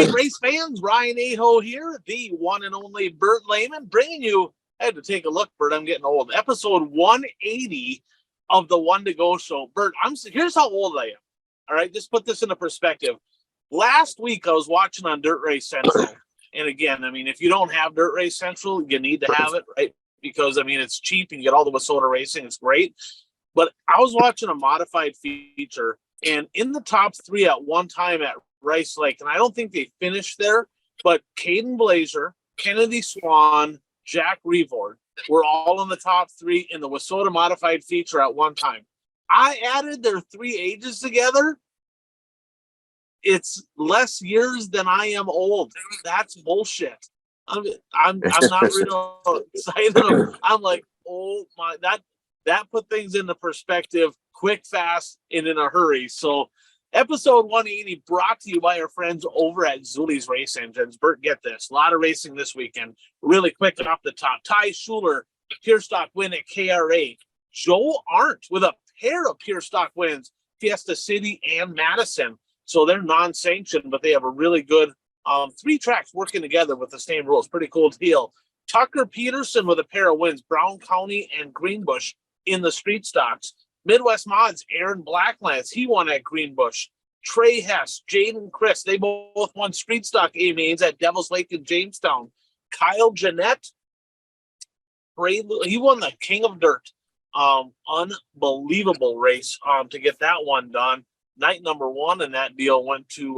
right, race fans, Ryan Aho here, the one and only Bert Lehman, bringing you, I had to take a look, Bert, I'm getting old, episode 180 of the One to Go Show. Bert, here's how old I am, all right? Just put this into perspective. Last week, I was watching on Dirt Race Central, and again, I mean, if you don't have Dirt Race Central, you need to have it, right? Because, I mean, it's cheap, and you get all the Wissota racing, it's great. But I was watching a modified feature, and in the top 3 at one time at Rice Lake, and I don't think they finished there, but Caden Blazer, Kennedy Swan, Jack Revord were all in the top 3 in the Wissota modified feature at one time. I added their 3 ages together. It's less years than I am old. That's bullshit. I'm not real excited. I'm like, oh my, that put things into perspective quick, fast, and in a hurry. So episode 180 brought to you by our friends over at Zeuli's Race Engines. Bert, get this. A lot of racing this weekend. Really quick and off the top. Ty Schuler, pure stock win at KRA. Joe Arndt with a pair of pure stock wins, Fiesta City and Madison. So they're non-sanctioned, but they have a really good 3 tracks working together with the same rules. Pretty cool deal. Tucker Peterson with a pair of wins, Brown County and Greenbush in the street stocks. Midwest Mods, Aaron Blacklands, he won at Greenbush. Trey Hess, Jaden Chris, they both won street stock A-mains at Devil's Lake in Jamestown. Kyle Jeanette, he won the King of Dirt. Unbelievable race to get that one done. Night number 1, and that deal went to,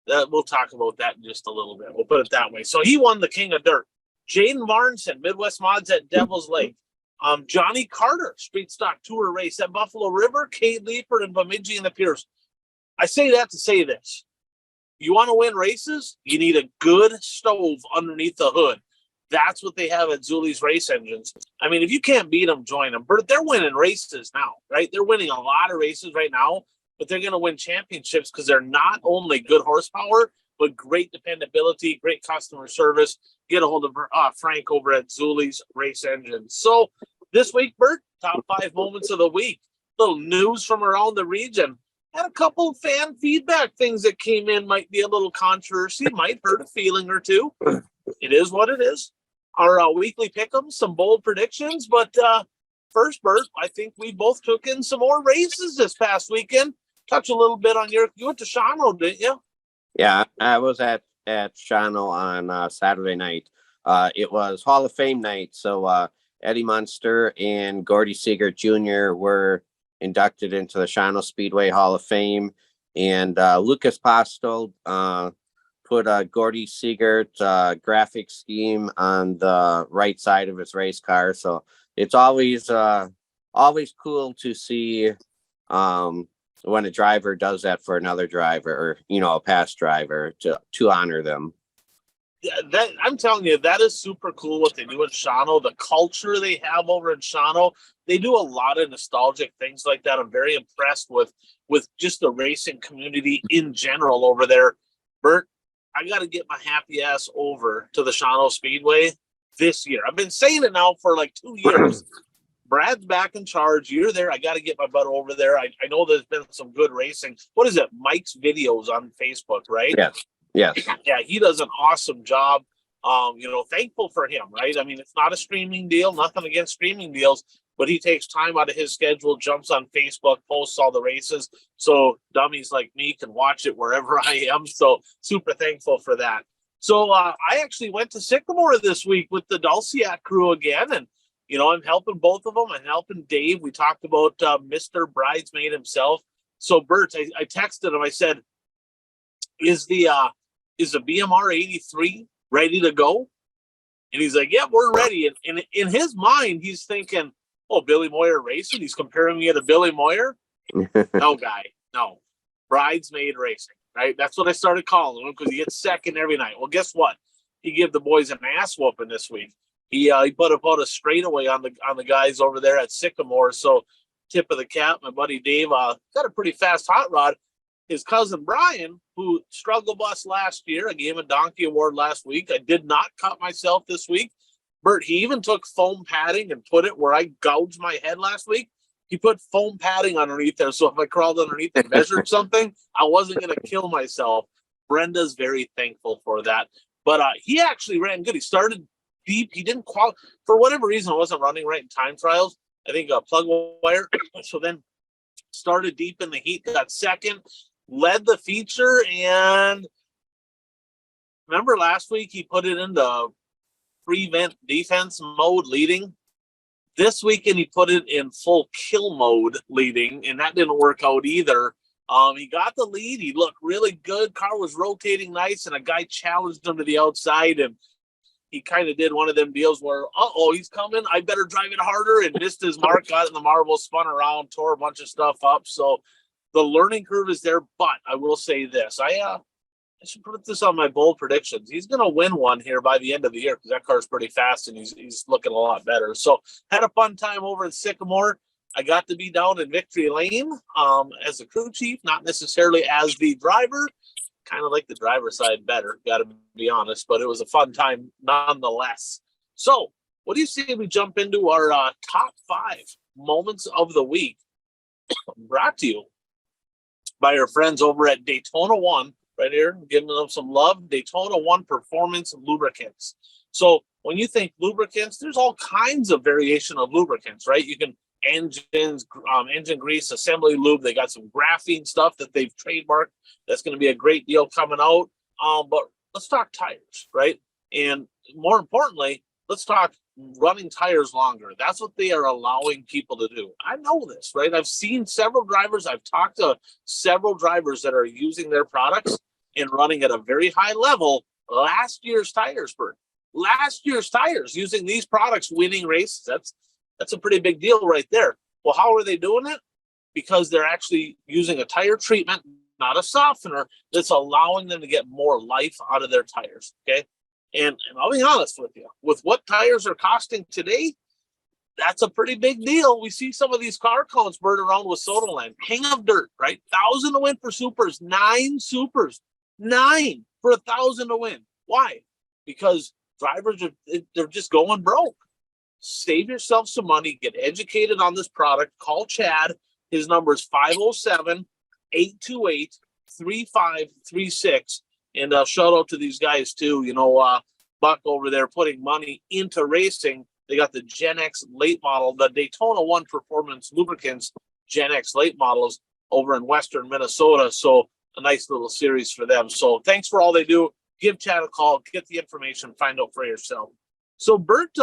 we'll talk about that in just a little bit. We'll put it that way. So he won the King of Dirt. Jaden Varnson, Midwest Mods at Devil's Lake. Johnny Carter, Street Stock Tour race at Buffalo River, Cade Leifert and Bemidji and the Pierce. I say that to say this. You want to win races? You need a good stove underneath the hood. That's what they have at Zeuli's Race Engines. I mean, if you can't beat them, join them. But they're winning races now, right? They're winning a lot of races right now, but they're going to win championships because they're not only good horsepower, but great dependability, great customer service. Get a hold of Frank over at Zeuli's Race Engines. So this week, Bert, top 5 moments of the week. Little news from around the region. Had a couple of fan feedback things that came in. Might be a little controversy. Might hurt a feeling or two. It is what it is. Our weekly pick'ems, some bold predictions. But first, Bert, I think we both took in some more races this past weekend. Touch a little bit on you went to Shawano, didn't you? Yeah, I was at Shawano on Saturday night. It was Hall of Fame night, so Eddie Munster and Gordy Seegert Jr. were inducted into the Shawano Speedway Hall of Fame, and Lucas Postel put a Gordy Seegert graphic scheme on the right side of his race car. So it's always cool to see when a driver does that for another driver, or a past driver, to honor them. Yeah, that I'm telling you, that is super cool what they do in Shawano. The culture they have over in Shawano, they do a lot of nostalgic things like that. I'm very impressed with just the racing community in general over there. Bert, I got to get my happy ass over to the Shawano Speedway this year. I've been saying it now for like 2 years. Brad's back in charge. You're there. I got to get my butt over there. I know there's been some good racing. What is it? Mike's videos on Facebook, right? Yes. Yeah, he does an awesome job. Thankful for him, right? I mean, it's not a streaming deal. Nothing against streaming deals, but he takes time out of his schedule, jumps on Facebook, posts all the races, so dummies like me can watch it wherever I am. So super thankful for that. So I actually went to Sycamore this week with the Dulciat crew again, and I'm helping both of them. I'm helping Dave. We talked about Mr. Bridesmaid himself. So Bert, I texted him. I said, is the BMR 83 ready to go? And he's like, yeah, we're ready. And in his mind, he's thinking, oh, Billy Moyer racing. He's comparing me to Billy Moyer. No, guy. No. Bridesmaid racing, right? That's what I started calling him because he gets second every night. Well, guess what? He gave the boys an ass whooping this week. He put about a straightaway on the guys over there at Sycamore. So tip of the cap, my buddy Dave got a pretty fast hot rod. His cousin Brian, who struggle bus last year, I gave him a donkey award last week. I did not cut myself this week. Bert, he even took foam padding and put it where I gouged my head last week. He put foam padding underneath there. So if I crawled underneath and measured something, I wasn't going to kill myself. Brenda's very thankful for that. But he actually ran good. He started deep. He didn't qualify for whatever reason. It wasn't running right in time trials. I think a plug wire. So then started deep in the heat, got second, led the feature, and remember last week he put it into prevent defense mode leading. This weekend he put it in full kill mode leading, and that didn't work out either. He got the lead. He looked really good. Car was rotating nice, and a guy challenged him to the outside, and he kind of did one of them deals where, he's coming. I better drive it harder, and missed his mark, got in the marble, spun around, tore a bunch of stuff up. So the learning curve is there, but I will say this. I should put this on my bold predictions. He's going to win one here by the end of the year because that car's pretty fast, and he's looking a lot better. So had a fun time over in Sycamore. I got to be down in Victory Lane as a crew chief, not necessarily as the driver. Kind of like the driver's side better, got to be honest, but it was a fun time nonetheless. So what do you say we jump into our top 5 moments of the week, brought to you by our friends over at Daytona One, right here, giving them some love. Daytona One Performance Lubricants. So when you think lubricants, there's all kinds of variation of lubricants, right? You can engine grease, assembly lube. They got some graphene stuff that they've trademarked. That's going to be a great deal coming out. But let's talk tires, right? And more importantly, let's talk running tires longer. That's what they are allowing people to do. I know this, right? I've seen several drivers. I've talked to several drivers that are using their products and running at a very high level. Last year's tires, Bert. Last year's tires using these products, winning races. That's a pretty big deal right there. Well, how are they doing it? Because they're actually using a tire treatment, not a softener, that's allowing them to get more life out of their tires, okay? And I'll be honest with you, with what tires are costing today, that's a pretty big deal. We see some of these car counts bird around with Sodaland. King of Dirt, right? 1,000 to win for supers, 9 supers, 9 for 1,000 to win. Why? Because drivers they're just going broke. Save yourself some money, get educated on this product. Call Chad. His number is 507-828-3536. And shout out to these guys too. Buck over there putting money into racing. They got the Gen X late model, the Daytona One Performance Lubricants Gen X late models over in Western Minnesota. So a nice little series for them. So thanks for all they do. Give Chad a call, get the information, find out for yourself. So Bert,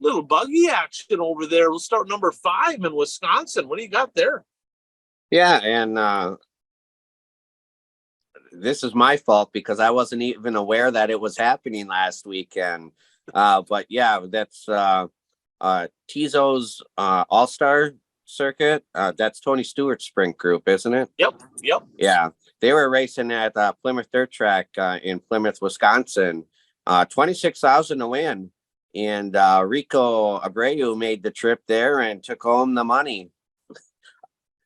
little buggy action over there. We'll start number 5 in Wisconsin. What do you got there? Yeah, and this is my fault because I wasn't even aware that it was happening last weekend. But yeah, that's Tizo's All-Star Circuit. That's Tony Stewart's sprint group, isn't it? Yep. Yeah, they were racing at Plymouth Dirt Track in Plymouth, Wisconsin. 26,000 to win. And Rico Abreu made the trip there and took home the money.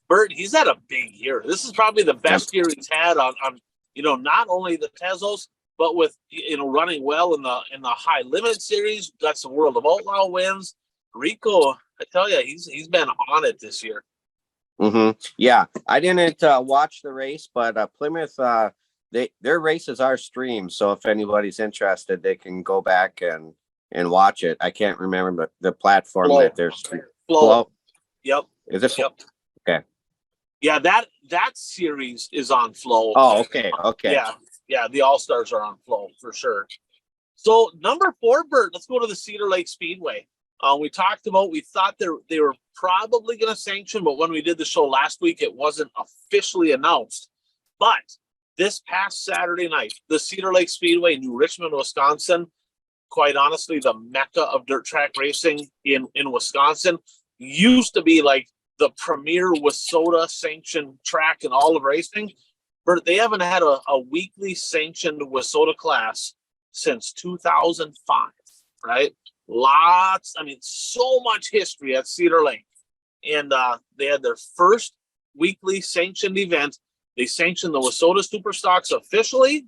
Bert, he's had a big year. This is probably the best year he's had on not only the Tezos, but with running well in the high limit series. Got some World of Outlaw wins. Rico, I tell you, he's been on it this year. Mm-hmm. Yeah, I didn't watch the race, but Plymouth, their races are streamed. So if anybody's interested, they can go back and watch it. I can't remember the platform Flow. that they're Flow. Yep. Is it? Yep. Okay. Yeah, that series is on Flow. Oh, okay. Yeah. The All-Stars are on Flow for sure. So number 4, Bert, let's go to the Cedar Lake Speedway. We talked about, we thought they were probably going to sanction, but when we did the show last week, it wasn't officially announced. But this past Saturday night, the Cedar Lake Speedway, New Richmond, Wisconsin, quite honestly, the mecca of dirt track racing in Wisconsin, used to be like the premier WISSOTA sanctioned track in all of racing. But they haven't had a weekly sanctioned WISSOTA class since 2005, right? So much history at Cedar Lake. And they had their first weekly sanctioned event. They sanctioned the WISSOTA Superstocks officially.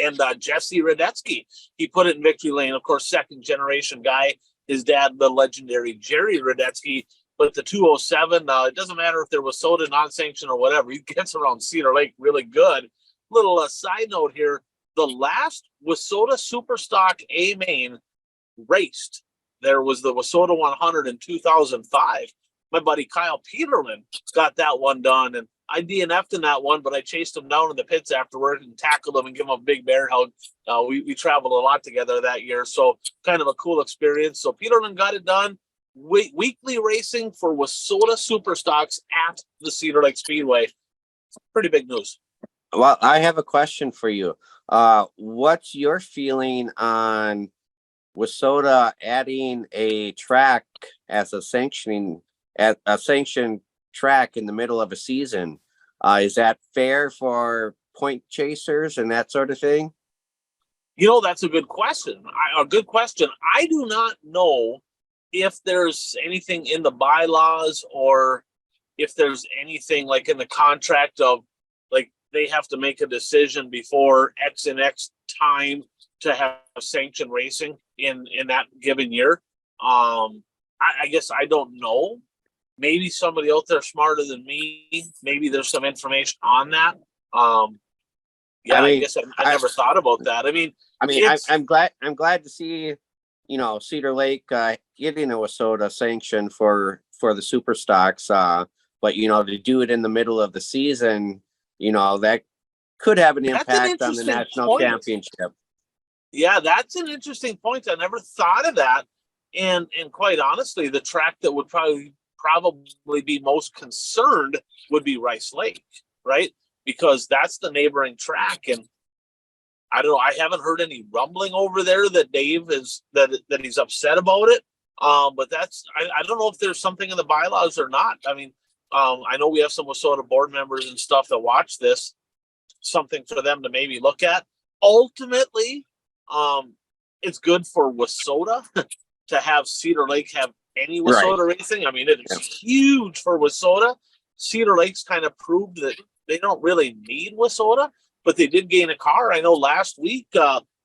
And Jesse Radetsky, he put it in Victory Lane. Of course, second generation guy. His dad, the legendary Jerry Radetsky. But the 207, it doesn't matter if there was WISSOTA non-sanctioned or whatever. He gets around Cedar Lake really good. side note here. The last Wasota Superstock A main raced, there was the Wasota 100 in 2005. My buddy Kyle Peterman got that one done, and I DNF'd in that one, but I chased him down in the pits afterward and tackled him and give him a big bear hug. We traveled a lot together that year, so kind of a cool experience. So Peterman got it done. Weekly racing for Wasota Superstocks at the Cedar Lake Speedway. Pretty big news. Well, I have a question for you. What's your feeling on Wasota adding a track as a sanctioned track in the middle of a season? Is that fair for point chasers and that sort of thing? That's a good question. A good question. I do not know if there's anything in the bylaws or if there's anything like in the contract of like they have to make a decision before X and X time to have sanctioned racing in that given year. I guess I don't know. Maybe somebody out there smarter than me. Maybe there's some information on that. I guess I never thought about that. I'm glad to see, Cedar Lake getting a Wasota sanction for the super stocks. But to do it in the middle of the season, that could have an impact on the national championship. Yeah, that's an interesting point. I never thought of that. And quite honestly, the track that would probably be most concerned would be Rice Lake, right? Because that's the neighboring track. And I don't know, I haven't heard any rumbling over there that Dave is that he's upset about it. But that's I don't know if there's something in the bylaws or not. I know we have some Wasota board members and stuff that watch this, something for them to maybe look at. Ultimately, it's good for Wasota to have Cedar Lake have any Wasota racing. It is huge for Wasota. Cedar Lake's kind of proved that they don't really need Wasota, but they did gain a car. I know last week,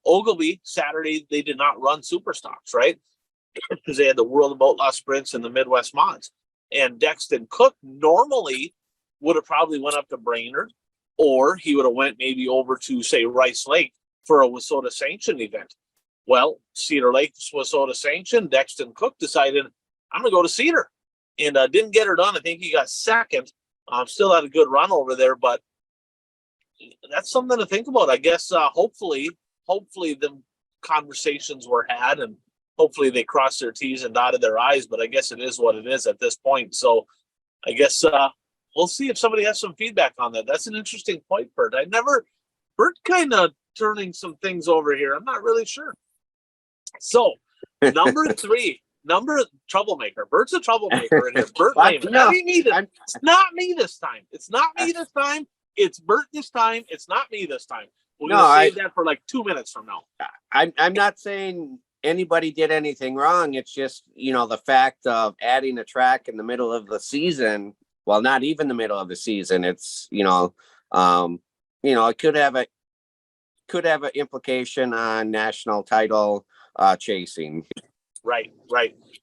Ogilvy, Saturday, they did not run super stocks, right? Because they had the World of Outlaw Sprints and the Midwest Mods. And Dexton Cook normally would have probably went up to Brainerd, or he would have went maybe over to, say, Rice Lake for a Wasota sanctioned event. Well, Cedar Lake's Wasota sanctioned. Dexton Cook decided, I'm going to go to Cedar. And didn't get her done. I think he got second. Still had a good run over there, but that's something to think about. I guess hopefully the conversations were had and hopefully they crossed their T's and dotted their I's, but I guess it is what it is at this point. So I guess we'll see if somebody has some feedback on that. That's an interesting point, Bert. Bert kind of turning some things over here. I'm not really sure. So number 3, troublemaker. Bert's a troublemaker in here. Bert Lehman. It's not me this time. It's not me this time. It's Bert this time. It's not me this time. We're going to save that for like 2 minutes from now. I'm not saying anybody did anything wrong. It's just, the fact of adding a track in the middle of the season. Well, not even the middle of the season. It's, it could have an implication on national title chasing. Right.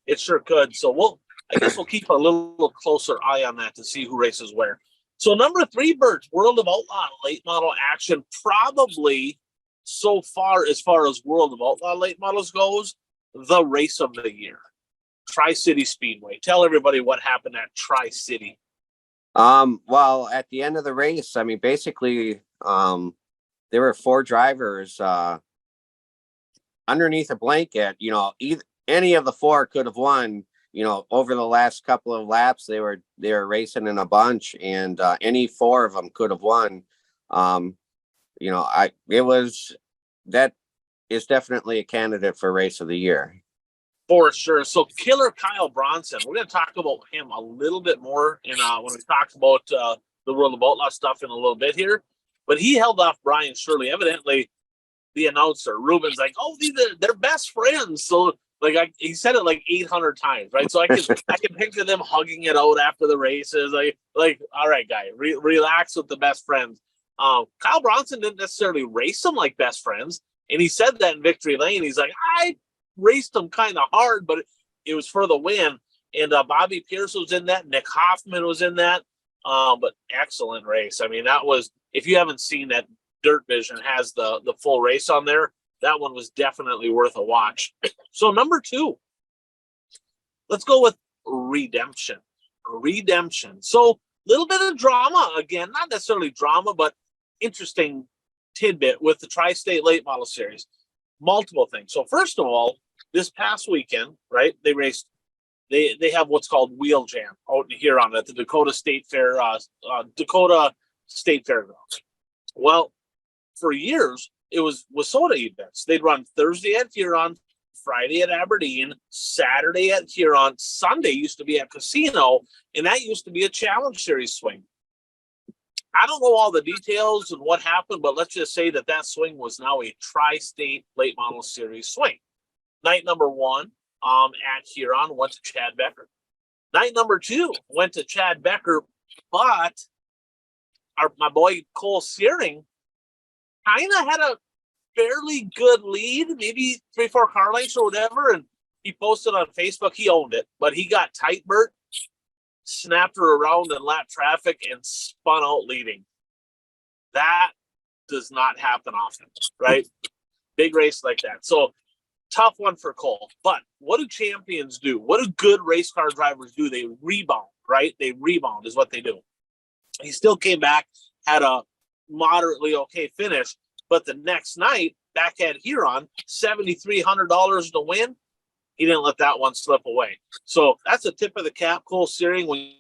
It sure could. So I guess we'll keep a little closer eye on that to see who races where. So number 3, Bert, World of Outlaw late model action, probably so far as World of Outlaw late models goes, the race of the year. Tri-City Speedway. Tell everybody what happened at Tri-City. Well, at the end of the race, basically, there were 4 drivers underneath a blanket. Any of the 4 could have won. Over the last couple of laps, they were racing in a bunch, and any 4 of them could have won. That is definitely a candidate for race of the year. For sure. So Killer Kyle Bronson, we're going to talk about him a little bit more when we talk about the World of Outlaw stuff in a little bit here. But he held off Brian Shirley. Evidently, the announcer, Ruben's like, oh, they're best friends. So he said it like 800 times, right? So I can picture them hugging it out after the races. Like all right, guy, relax with the best friends. Kyle Bronson didn't necessarily race them like best friends. And he said that in Victory Lane. He's like, I raced them kind of hard, but it was for the win. And Bobby Pierce was in that. Nick Hoffman was in that. But excellent race. That was, if you haven't seen that, Dirt Vision has the full race on there. That one was definitely worth a watch. So number 2, let's go with Redemption. So a little bit of drama again, not necessarily drama, but interesting tidbit with the Tri-State Late Model Series. Multiple things. So first of all, this past weekend, right? They raced. They have what's called Wheel Jam out in Huron at the Dakota State Fair, Dakota State Fairgrounds. Well, for years it was WISSOTA events. They'd run Thursday at Huron, Friday at Aberdeen, Saturday at Huron, Sunday used to be at Casino, and that used to be a Challenge Series swing. I don't know all the details and what happened, but let's just say that swing was now a Tri-State Late Model Series swing. Night number 1 at Huron went to Chad Becker. Night number 2 went to Chad Becker, but my boy Cole Searing kind of had a fairly good lead, maybe 3-4 car lengths or whatever, and he posted on Facebook. He owned it, but he got tight, Bert, snapped her around in lap traffic, and spun out leading. That does not happen often, right? Big race like that. So tough one for Cole. But what do champions do? What do good race car drivers do? They rebound, right? They rebound is what they do. He still came back, had a moderately okay finish, but the next night back at Huron, $7,300 to win. He didn't let that one slip away. So that's a tip of the cap, Cole Searing. When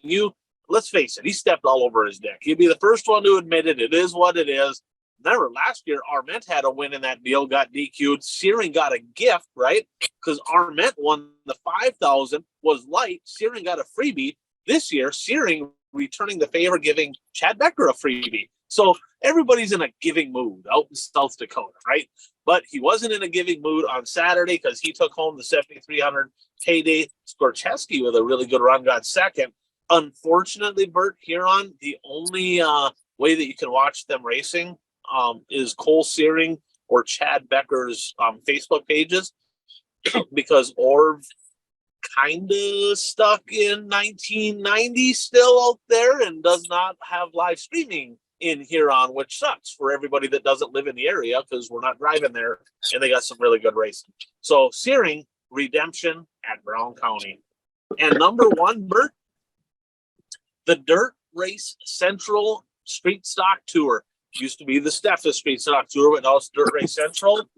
let's face it, he stepped all over his deck. He'd be the first one to admit it. It is what it is. Remember, last year, Arment had a win in that deal, got DQ'd. Searing got a gift, right? Because Arment won the $5,000, was light. Searing got a freebie. This year, Searing returning the favor, giving Chad Becker a freebie. So everybody's in a giving mood out in South Dakota, right? But he wasn't in a giving mood on Saturday because he took home the $7,300 payday. Skorcheski with a really good run got second. Unfortunately, Bert, Huron, the only way that you can watch them racing is Cole Searing or Chad Becker's Facebook pages because Orv kind of stuck in 1990 still out there and does not have live streaming in Huron, which sucks for everybody that doesn't live in the area because we're not driving there and they got some really good racing. So Searing, Redemption at Brown County. And number 1, Bert, the Dirt Race Central Street Stock Tour. Used to be the Steffes Street Stock Tour, but now it's Dirt Race Central.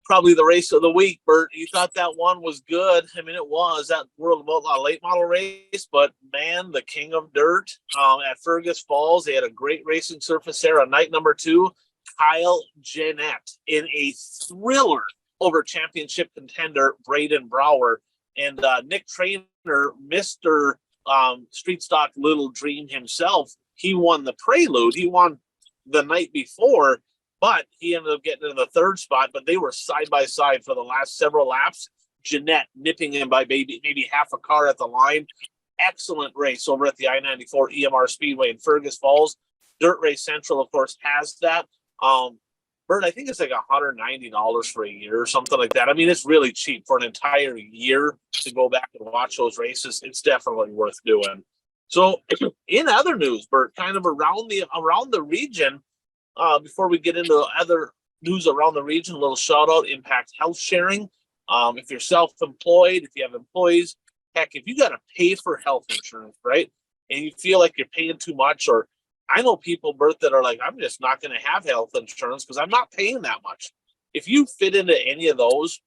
Probably the race of the week, Bert. You thought that one was good. I mean, it was that World Late Model race, but man, the King of Dirt at Fergus Falls, they had a great racing surface there on night number 2. Kyle Jeanette in a thriller over championship contender Braden Brower, and Nick Trainer, Mr. Street Stock Little Dream himself. He won the Prelude. He won the night before, but he ended up getting in the 3rd spot. But they were side by side for the last several laps. Jeanette nipping him by maybe half a car at the line. Excellent race over at the I-94 EMR Speedway in Fergus Falls. Dirt Race Central, of course, has that. Bert, I think it's like $190 for a year or something like that. I mean, it's really cheap for an entire year to go back and watch those races. It's definitely worth doing. So in other news, Bert, kind of around the region, before we get into other news around the region, a little shout out, Impact Health Sharing. If you're self-employed, if you have employees, heck, if you got to pay for health insurance, right? And you feel like you're paying too much, or I know people, Bert, that are like, I'm just not going to have health insurance because I'm not paying that much. If you fit into any of those,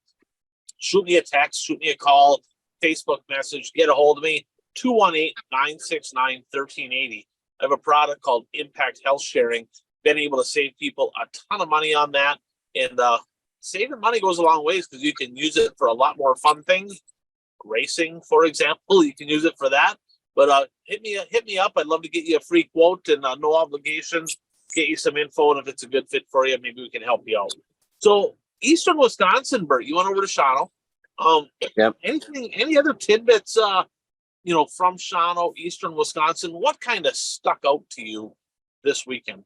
shoot me a text, shoot me a call, Facebook message, get a hold of me, 218-969-1380. I have a product called Impact Health Sharing. Been able to save people a ton of money on that. And saving money goes a long ways because you can use it for a lot more fun things. Racing, for example, you can use it for that. But hit me up. I'd love to get you a free quote and no obligations. Get you some info, and if it's a good fit for you, maybe we can help you out. So Eastern Wisconsin, Bert, you went over to Shawano. Yep. Any other tidbits, from Shawano, Eastern Wisconsin? What kind of stuck out to you this weekend?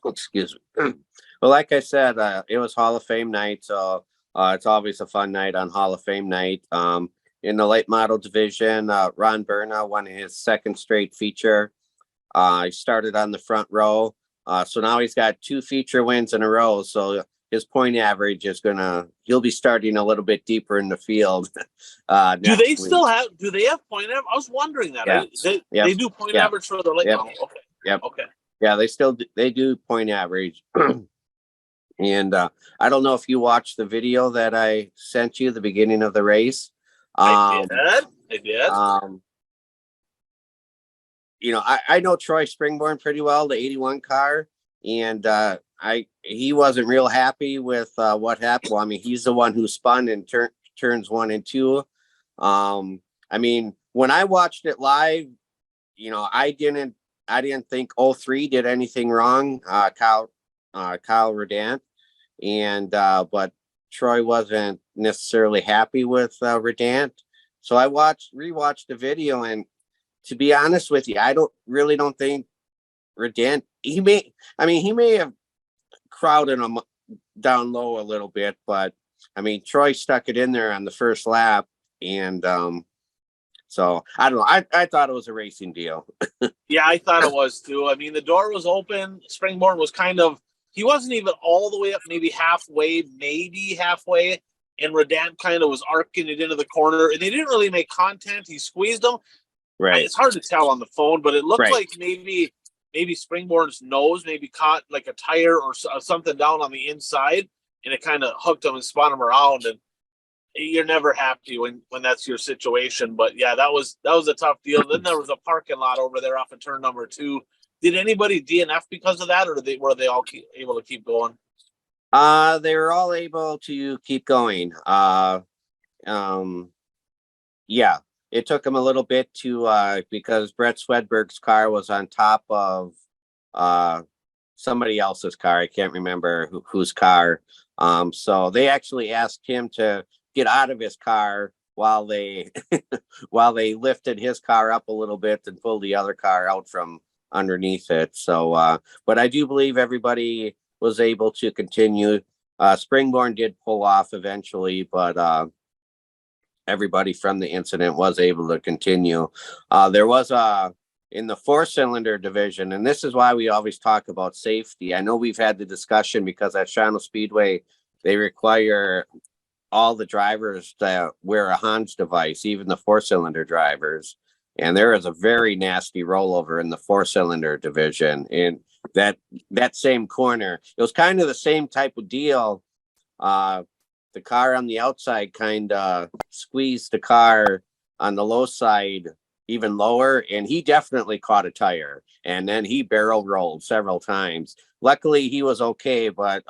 Excuse me. Well, like I said, it was Hall of Fame night, so it's always a fun night on Hall of Fame night. In the late model division, Ron Berna won his 2nd straight feature. He started on the front row. So now he's got 2 feature wins in a row. So his point average is he'll be starting a little bit deeper in the field. Do they Week. still have? Do they have point average? I was wondering that. Yeah. They do point average for the late model. Okay. Yep. Okay. Yeah, they do point average. And I don't know if you watched the video that I sent you at the beginning of the race. I did. I know Troy Springborn pretty well, the 81 car, and he wasn't real happy with what happened. Well, I mean, he's the one who spun in turns 1 and 2. I mean, when I watched it live, I didn't think 03 did anything wrong. Kyle Redant, and but Troy wasn't necessarily happy with Redant. So I rewatched the video, and to be honest with you, I don't think Redant, he may have crowded him down low a little bit, but I mean, Troy stuck it in there on the first lap, and so I don't know. I thought it was a racing deal. Yeah, I thought it was too. I mean, the door was open. Springborn was he wasn't even all the way up, maybe halfway, and Redant kind of was arcing it into the corner, and they didn't really make contact. He squeezed them. Right. It's hard to tell on the phone, but it looked Right. like maybe Springborn's nose maybe caught like a tire or something down on the inside, and it kind of hooked him and spun him around. And you're never happy when that's your situation. But yeah, that was a tough deal. Then there was a parking lot over there off of turn number 2. Did anybody DNF because of that, or were they all able to keep going? They were all able to keep going. Yeah, it took them a little bit to because Brett Swedberg's car was on top of somebody else's car. I can't remember whose car. So they actually asked him to get out of his car while they lifted his car up a little bit and pulled the other car out from underneath it. So but I do believe everybody was able to continue. Springborn did pull off eventually, but everybody from the incident was able to continue. There was in the 4-cylinder division, and this is why we always talk about safety. I know we've had the discussion because at Shawano Speedway, they require all the drivers to wear a Hans device, even the 4-cylinder drivers. And there is a very nasty rollover in the 4-cylinder division. In that same corner, it was kind of the same type of deal. The car on the outside kind of squeezed the car on the low side even lower, and he definitely caught a tire, and then he barrel rolled several times. Luckily, he was okay, but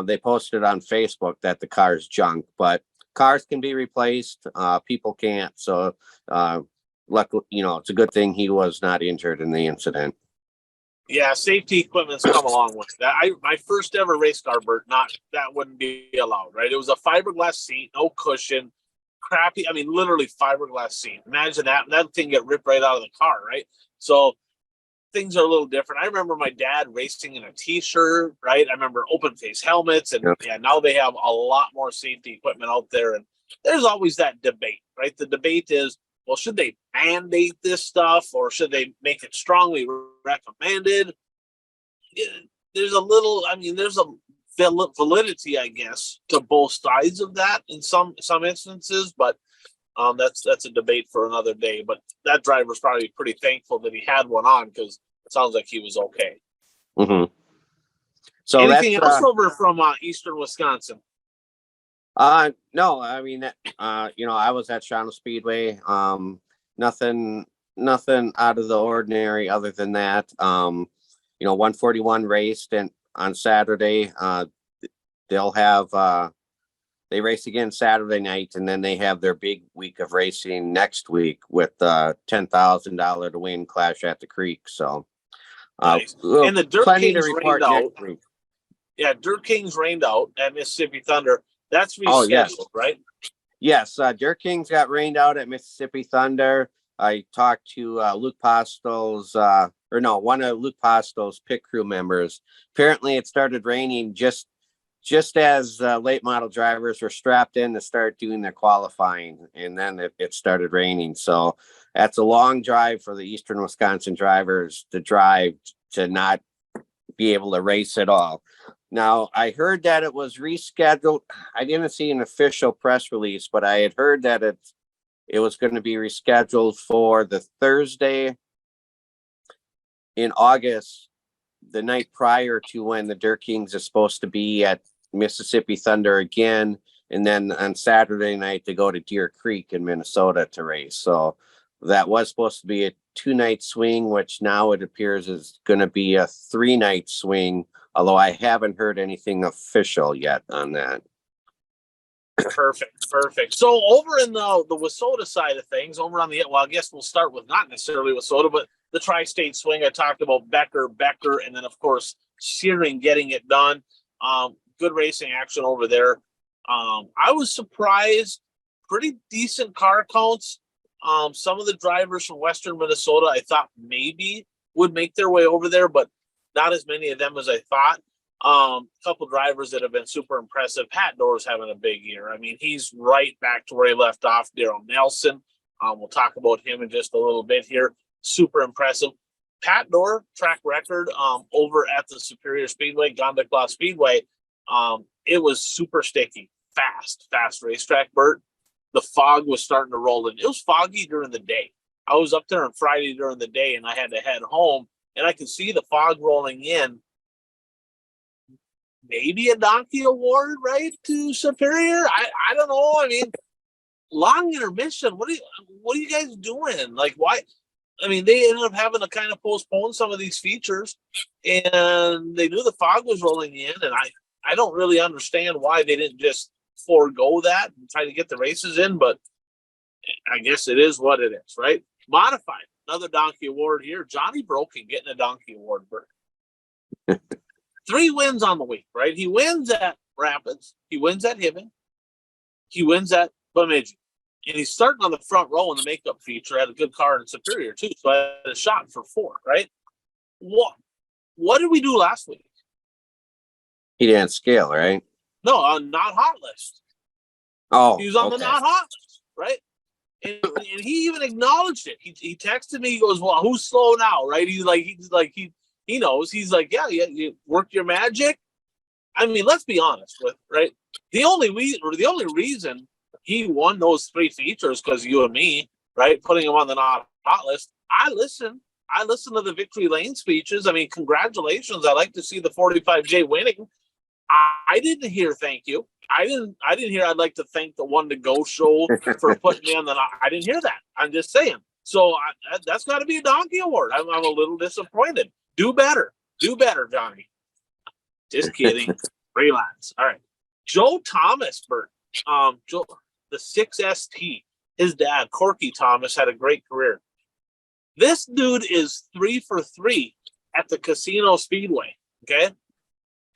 they posted on Facebook that the car's junk, but cars can be replaced. People can't. So luckily, it's a good thing he was not injured in the incident. Yeah, safety equipment's come along with that. My first ever race car, Bert, that wouldn't be allowed, right? It was a fiberglass seat, no cushion, crappy. I mean, literally fiberglass seat. Imagine that thing get ripped right out of the car, right? So things are a little different. I remember my dad racing in a T-shirt, right? I remember open face helmets, and yeah, now they have a lot more safety equipment out there. And there's always that debate, right? The debate is, well, should they mandate this stuff, or should they make it strongly recommended? There's a validity, I guess, to both sides of that in some instances, but that's a debate for another day. But that driver's probably pretty thankful that he had one on, because it sounds like he was okay. Mm-hmm. So anything else over from Eastern Wisconsin? No, I mean, I was at Shawano Speedway. Nothing out of the ordinary other than that. 141 raced and on Saturday. They'll have they race again Saturday night, and then they have their big week of racing next week with $10,000 to win Clash at the Creek. So nice. And the Dirt Kings rained out. Yeah, Dirt Kings rained out at Mississippi Thunder. That's rescheduled, right? Yes, Dirt Kings got rained out at Mississippi Thunder. I talked to Luke Postle's, one of Luke Postle's pit crew members. Apparently, it started raining just as late model drivers were strapped in to start doing their qualifying, and then it started raining. So that's a long drive for the Eastern Wisconsin drivers to drive to not be able to race at all. Now, I heard that it was rescheduled. I didn't see an official press release, but I had heard that it was going to be rescheduled for the Thursday in August, the night prior to when the Dirt Kings is supposed to be at Mississippi Thunder again, and then on Saturday night to go to Deer Creek in Minnesota to race. So that was supposed to be a 2-night swing, which now it appears is going to be a 3-night swing, although I haven't heard anything official yet on that. Perfect. So over in the Wissota side of things, over on the, well, I guess we'll start with not necessarily Wissota, but the tri-state swing. I talked about Becker, and then of course Searing getting it done. Good racing action over there. I was surprised, pretty decent car counts. Some of the drivers from Western Minnesota I thought maybe would make their way over there, but not as many of them as I thought. A couple drivers that have been super impressive. Pat Doerr's having a big year. I mean, he's right back to where he left off. Daryl Nelson. We'll talk about him in just a little bit here. Super impressive. Pat Doerr, track record over at the Superior Speedway, Gondikla Speedway. It was super sticky, fast racetrack, Bert. The fog was starting to roll in. It was foggy during the day. I was up there on Friday during the day, and I had to head home, and I could see the fog rolling in. Maybe a donkey award, right, to Superior? I don't know. I mean, long intermission. What are you guys doing? Like, why? I mean, they ended up having to kind of postpone some of these features, and they knew the fog was rolling in, and I don't really understand why they didn't just forego that and try to get the races in, but I guess it is what it is, right? Modified, another donkey award here. Johnny Broken getting a donkey award, Bert. 3 wins on the week, right? He wins at Rapids. He wins at Hibbing. He wins at Bemidji. And he's starting on the front row in the makeup feature. Had a good car in Superior, too. So I had a shot for 4, right? What did we do last week? He didn't scale, right? No, not hot list. Oh, he was on the not hot list, right? And he even acknowledged it. He texted me. He goes, "Well, who's slow now?" Right? He knows. He's like, yeah, you worked your magic. I mean, let's be honest with right. The only reason he won those 3 features because you and me, right, putting him on the not hot list. I listen to the Victory Lane speeches. I mean, congratulations. I like to see the 45J winning. I didn't hear thank you. I didn't hear I'd like to thank the One to Go show for putting me on the. I didn't hear that. I'm just saying. So that's got to be a donkey award. I'm a little disappointed. Do better, Johnny. Just kidding. Relax. All right, Joe Thomas, Bert. Joe, the 6ST. His dad, Corky Thomas, had a great career. This dude is 3 for 3 at the Casino Speedway. Okay.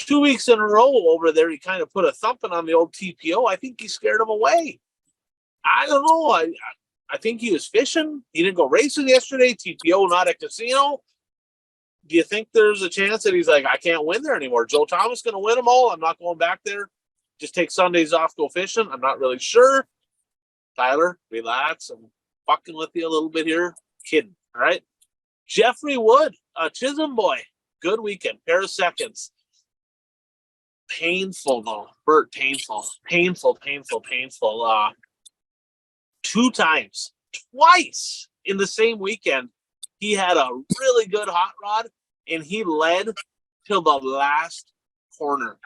2 weeks in a row over there, he kind of put a thumping on the old TPO. I think he scared him away. I don't know. I think he was fishing. He didn't go racing yesterday. TPO not at Casino. Do you think there's a chance that he's like, I can't win there anymore? Joe Thomas going to win them all. I'm not going back there. Just take Sundays off, go fishing. I'm not really sure. Tyler, relax. I'm fucking with you a little bit here. Kidding. All right. Jeffrey Wood, Chisholm boy. Good weekend. Pair of seconds. Painful though, Bert. Painful. 2 times, twice in the same weekend, he had a really good hot rod, and he led till the last corner.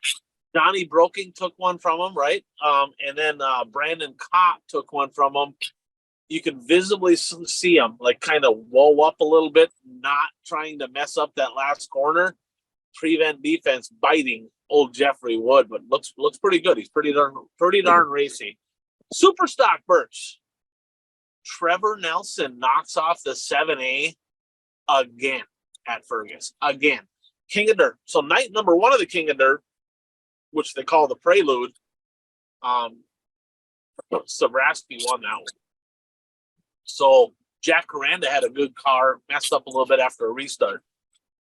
Johnny Broking took one from him, right? And then Brandon Kopp took one from him. You can visibly see him like kind of whoa up a little bit, not trying to mess up that last corner. Prevent defense biting old Jeffrey Wood, but looks pretty good. He's pretty darn racy. Super stock Birch. Trevor Nelson knocks off the 7A again at Fergus. Again. King of Dirt. So night number 1 of the King of Dirt, which they call the Prelude, Sabraski won that one. So Jack Coranda had a good car, messed up a little bit after a restart.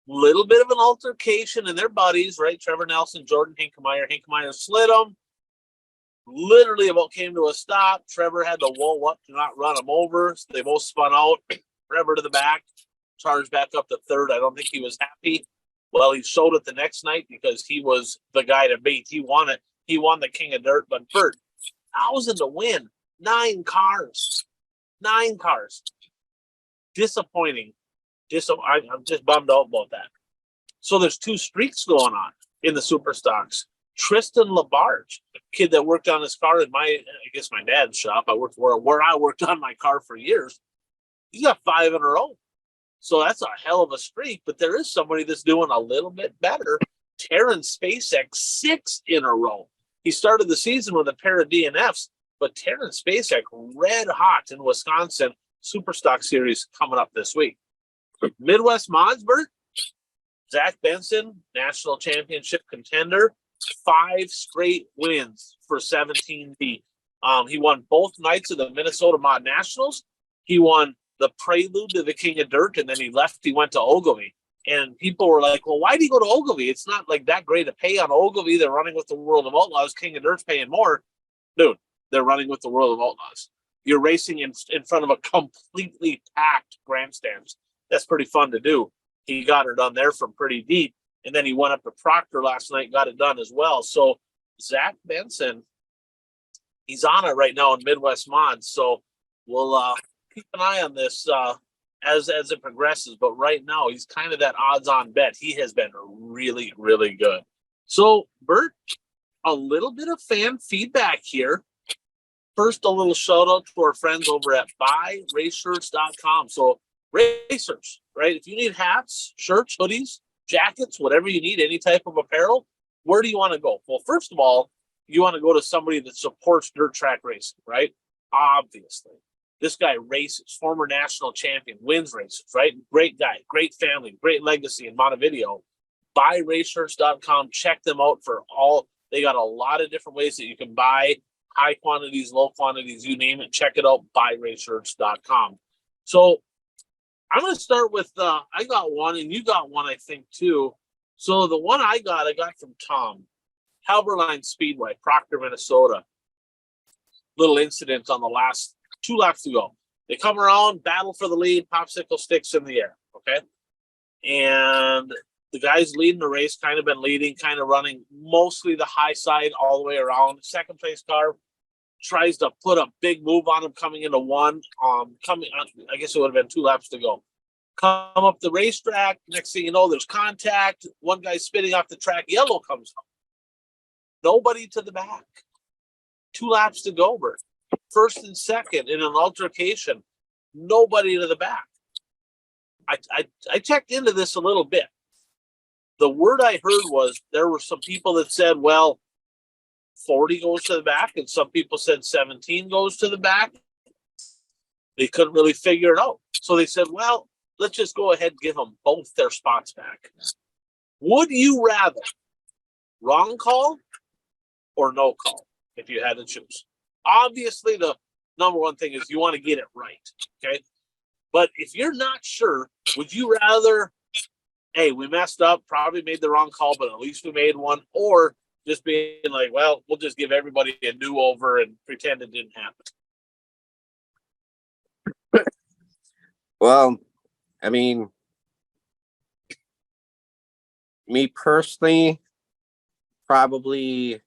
Little bit of an altercation in their buddies, right? Trevor Nelson, Jordan Hinkemeyer. Hinkemeyer slid him. Literally about came to a stop. Trevor had to whoa up to not run him over. So they both spun out. Trevor to the back. Charged back up to 3rd. I don't think he was happy. Well, he showed it the next night because he was the guy to beat. He won it. He won the King of Dirt. But Bert, 1,000 to win, 9 cars. Disappointing. I'm just bummed out about that. So there's 2 streaks going on in the super stocks. Tristan Labarge, kid that worked on his car in my dad's shop. I worked where I worked on my car for years. He's got 5 in a row. So that's a hell of a streak. But there is somebody that's doing a little bit better. Terrence Spacek, 6 in a row. He started the season with a pair of DNFs, but Terrence Spacek red hot in Wisconsin. Superstock Series coming up this week. Midwest Modsburg, Zach Benson, national championship contender, 5 straight wins for 17B. He won both nights of the Minnesota Mod Nationals. He won the prelude to the King of Dirt, and then he left. He went to Ogilvy. And people were like, well, why did he go to Ogilvy? It's not like that great to pay on Ogilvy. They're running with the World of Outlaws. King of Dirt's paying more. Dude, they're running with the World of Outlaws. You're racing in front of a completely packed grandstands. That's pretty fun to do. He got her done there from pretty deep. And then he went up to Proctor last night and got it done as well. So Zach Benson, he's on it right now in Midwest Mods. So we'll keep an eye on this as it progresses. But right now, he's kind of that odds-on bet. He has been really, really good. So, Bert, a little bit of fan feedback here. First, a little shout-out to our friends over at buyraceshirts.com. So, racers, right? If you need hats, shirts, hoodies, jackets, whatever you need, any type of apparel, where do you want to go? Well, first of all, you want to go to somebody that supports dirt track racing, right? Obviously. This guy races, former national champion, wins races, right? Great guy, great family, great legacy in Montevideo. Buyraceshirts.com. Check them out for all. They got a lot of different ways that you can buy high quantities, low quantities, you name it. Check it out, buyraceshirts.com. So I'm going to start with, I got one and you got one, I think, too. So the one I got from Tom, Halberline Speedway, Proctor, Minnesota. Little incident on the last 2 laps to go. They come around, battle for the lead, popsicle sticks in the air, okay? And the guys leading the race, kind of been leading, kind of running mostly the high side all the way around. Second place car tries to put a big move on him coming into one. I guess it would have been 2 laps to go. Come up the racetrack. Next thing you know, there's contact. One guy's spinning off the track. Yellow comes up. Nobody to the back. 2 laps to go, Bert. First and second in an altercation. Nobody to the back. I checked into this a little bit. The word I heard was there were some people that said, well, 40 goes to the back, and some people said 17 goes to the back. They couldn't really figure it out. So they said, well, let's just go ahead and give them both their spots back. Would you rather wrong call or no call if you had to choose? Obviously, the number one thing is you want to get it right, okay? But if you're not sure, would you rather, hey, we messed up, probably made the wrong call, but at least we made one, or just being like, well, we'll just give everybody a do-over and pretend it didn't happen? Well, I mean, me personally, probably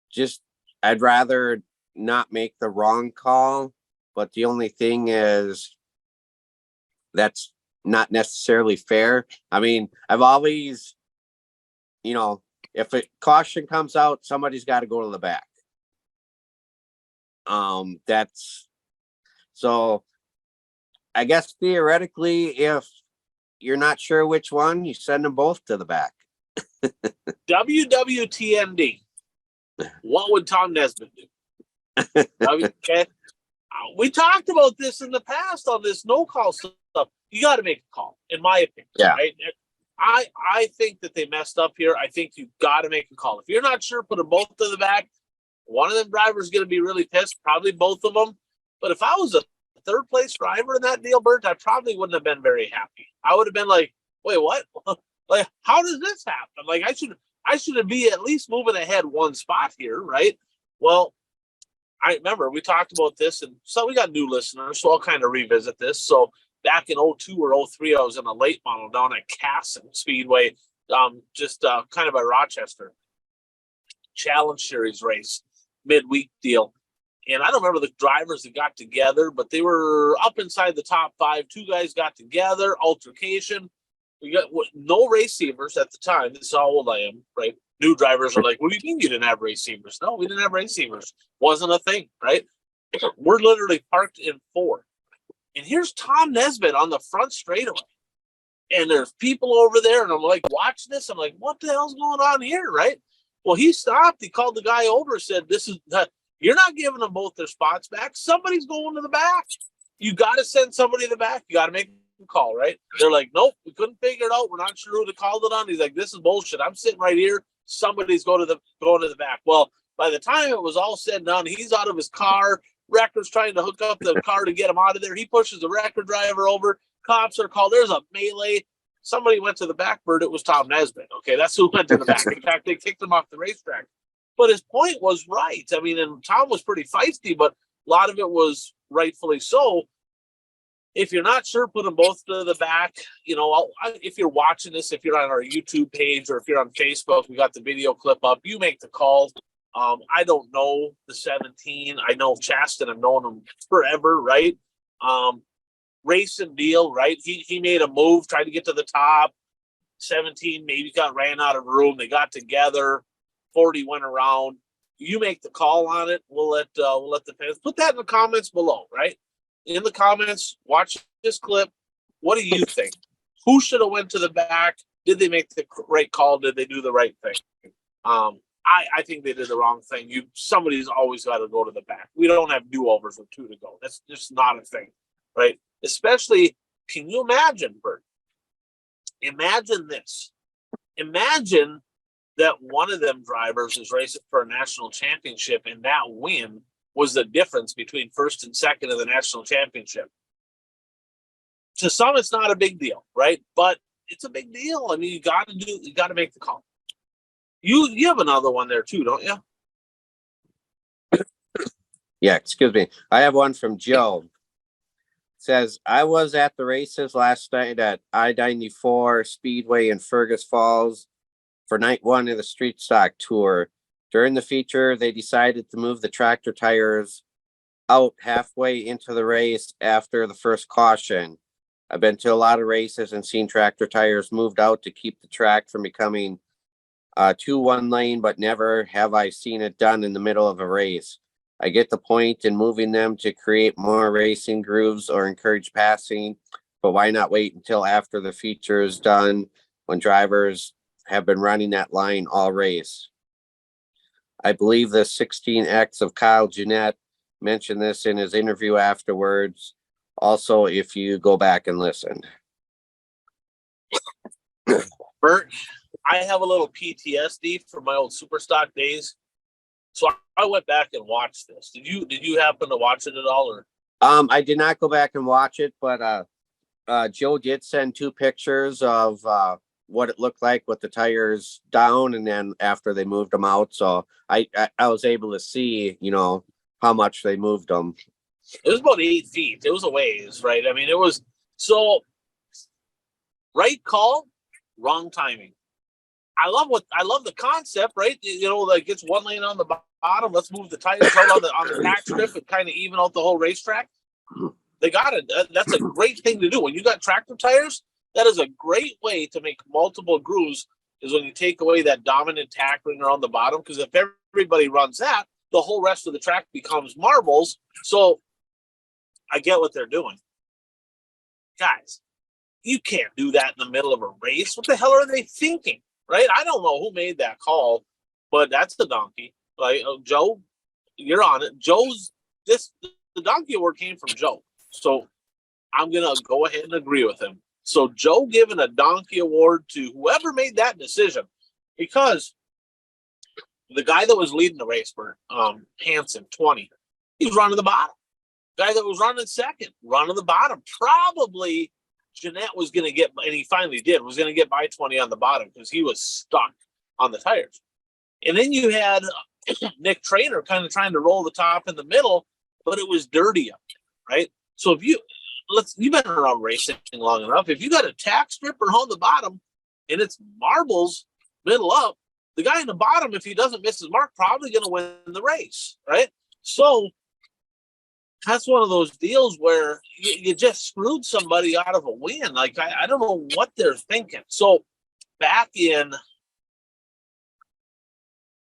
just I'd rather not make the wrong call, but the only thing is that's not necessarily fair. I mean, I've always, if a caution comes out, somebody's got to go to the back. That's so I guess theoretically, if you're not sure which one, you send them both to the back. WWTND. What would Tom Nesbitt do? Okay. We talked about this in the past on this no call stuff. You got to make a call, in my opinion. Yeah. Right? I think that they messed up here. I think you got to make a call. If you're not sure, put them both to the back. One of them drivers is going to be really pissed, probably both of them. But if I was a third place driver in that deal, Bert, I probably wouldn't have been very happy. I would have been like, wait, what? Like, how does this happen? Like, I should be at least moving ahead one spot here, right? Well, I remember we talked about this, and so we got new listeners, so I'll kind of revisit this. So back in 02 or 03, I was in a late model down at Casson Speedway, just kind of by Rochester. Challenge Series race, midweek deal. And I don't remember the drivers that got together, but they were up inside the top 5. 2 guys got together, altercation. We got no receivers at the time. This is how old I am, right? New drivers are like, what do you mean you didn't have receivers? No, we didn't have receivers. Wasn't a thing, right? We're literally parked in 4. And here's Tom Nesbitt on the front straightaway. And there's people over there, and I'm like, watching this. I'm like, what the hell's going on here, right? Well, he stopped. He called the guy over and said, you're not giving them both their spots back. Somebody's going to the back. You got to send somebody to the back. You got to make a call, right? They're like, nope, we couldn't figure it out. We're not sure who to call it on. He's like, this is bullshit. I'm sitting right here. Somebody's going to the back. Well, by the time it was all said and done, he's out of his car. Wrecker's trying to hook up the car to get him out of there. He pushes the wrecker driver over. Cops are called. There's a melee. Somebody went to the backbird. It was Tom Nesbitt. Okay, that's who went to the back. In fact, they kicked him off the racetrack. But his point was right. I mean, and Tom was pretty feisty, but a lot of it was rightfully so. If you're not sure, put them both to the back. You know, if you're watching this, if you're on our YouTube page or if you're on Facebook, we got the video clip up. You make the call. I don't know the 17. I know Chaston. I've known him forever, right? Race and deal, right? He made a move, tried to get to the top. 17 maybe ran out of room. They got together. 40 went around. You make the call on it. We'll let the fans put that in the comments below, right? In the comments, watch this clip. What do you think? Who should have went to the back? Did they make the right call? Did they do the right thing? I think they did the wrong thing. Somebody's always got to go to the back. We don't have do-overs with 2 to go. That's just not a thing, right? Especially, can you imagine, Bert? Imagine this. Imagine that one of them drivers is racing for a national championship, and that win was the difference between first and second of the national championship. To some, it's not a big deal, right? But it's a big deal. I mean, you got to make the call. You have another one there too, don't you? Yeah, excuse me. I have one from Joe. It says, I was at the races last night at I-94 Speedway in Fergus Falls for night 1 of the Street Stock Tour. During the feature, they decided to move the tractor tires out halfway into the race after the first caution. I've been to a lot of races and seen tractor tires moved out to keep the track from becoming 2 one lane, but never have I seen it done in the middle of a race. I get the point in moving them to create more racing grooves or encourage passing, but why not wait until after the feature is done when drivers have been running that line all race? I believe the 16X of Kyle Jeanette mentioned this in his interview afterwards. Also, if you go back and listen. Bert, I have a little PTSD from my old Superstock days. So I went back and watched this. Did you happen to watch it at all? Or I did not go back and watch it, but Joe did send 2 pictures of what it looked like with the tires down, and then after they moved them out. So I was able to see, how much they moved them. It was about 8 feet. It was a ways, right? I mean, it was so right call, wrong timing. I love the concept, right? Like it's 1 lane on the bottom. Let's move the tires out on the tack strip and kind of even out the whole racetrack. They got it. That's a great thing to do. When you got tractor tires, that is a great way to make multiple grooves, is when you take away that dominant tack ring around the bottom. Because if everybody runs that, the whole rest of the track becomes marbles. So I get what they're doing. Guys, you can't do that in the middle of a race. What the hell are they thinking? Right? I don't know who made that call, but that's the donkey. Like, Joe, you're on it. The donkey award came from Joe. So I'm going to go ahead and agree with him. So Joe giving a donkey award to whoever made that decision, because the guy that was leading the race, Hansen, 20, he was running the bottom. Guy that was running second, running the bottom. Probably Jeanette was going to get, and he finally did, was going to get by 20 on the bottom because he was stuck on the tires. And then you had Nick Trainer kind of trying to roll the top in the middle, but it was dirty up there, right? So you've been around racing long enough. If you got a tack stripper on the bottom and it's marbles middle up, the guy in the bottom, if he doesn't miss his mark, probably going to win the race, right? So that's one of those deals where you just screwed somebody out of a win. Like, I don't know what they're thinking. So back in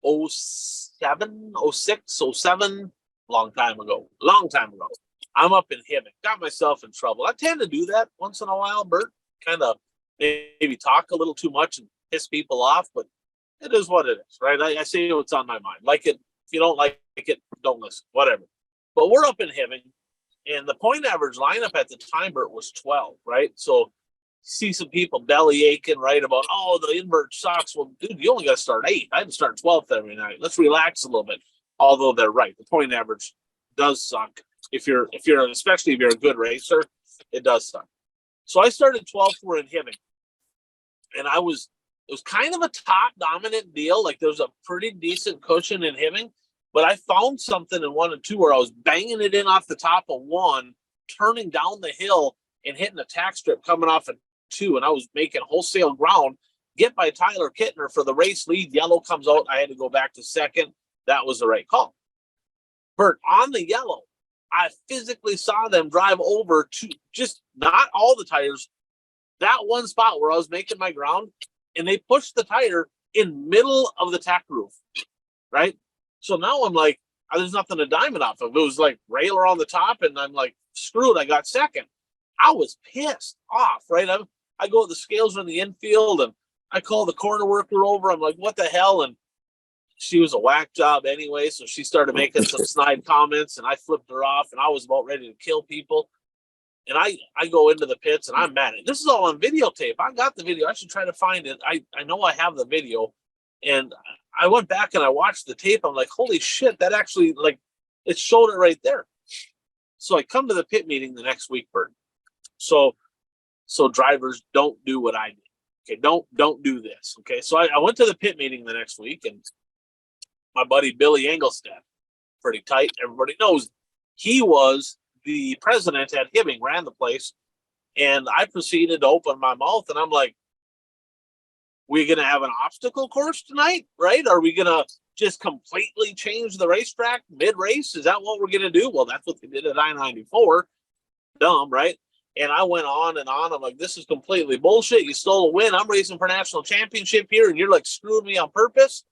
07, 06, 07, long time ago, I'm up in Hibbing, got myself in trouble. I tend to do that once in a while, Bert, kind of maybe talk a little too much and piss people off, but it is what it is, right? I say what's on my mind. Like it, if you don't like it, don't listen, whatever. But we're up in Hibbing, and the point average lineup at the time, Bert, was 12, right? So see some people belly aching, right, about, oh, the invert sucks. Well, dude, you only got to start 8. I had to start 12th every night. Let's relax a little bit. Although they're right, the point average does suck. Especially if you're a good racer, it does suck. So I started 12th. We're in Hibbing, and it was kind of a top dominant deal. Like, there was a pretty decent cushion in Hibbing, but I found something in 1 and 2 where I was banging it in off the top of 1, turning down the hill and hitting a tack strip coming off of 2, and I was making wholesale ground. Get by Tyler Kittner for the race lead. Yellow comes out. I had to go back to second. That was the right call. Bert, on the yellow, I physically saw them drive over to just not all the tires, that one spot where I was making my ground, and they pushed the tire in middle of the tack roof, right? So now I'm like, there's nothing to dime it off of. It was like railer on the top, and I'm like, screwed, I got second. I was pissed off, right? I go to the scales in the infield, and I call the corner worker over. I'm like, what the hell? And she was a whack job anyway, so she started making some snide comments, and I flipped her off, and I was about ready to kill people. And I go into the pits, and I'm mad at it. This is all on videotape. I got the video. I should try to find it. I know I have the video. And I went back and I watched the tape. I'm like, holy shit, that actually, like, it showed it right there. So I come to the pit meeting the next week, Bert. So drivers, don't do what I did. Okay, don't do this. Okay, so I went to the pit meeting the next week, and my buddy Billy Engelstad, pretty tight. Everybody knows he was the president at Hibbing, ran the place, and I proceeded to open my mouth, and I'm like, we're going to have an obstacle course tonight, right? Are we going to just completely change the racetrack mid-race? Is that what we're going to do? Well, that's what they did at I-94. Dumb, right? And I went on and on. I'm like, this is completely bullshit. You stole a win. I'm racing for national championship here, and you're like screwing me on purpose.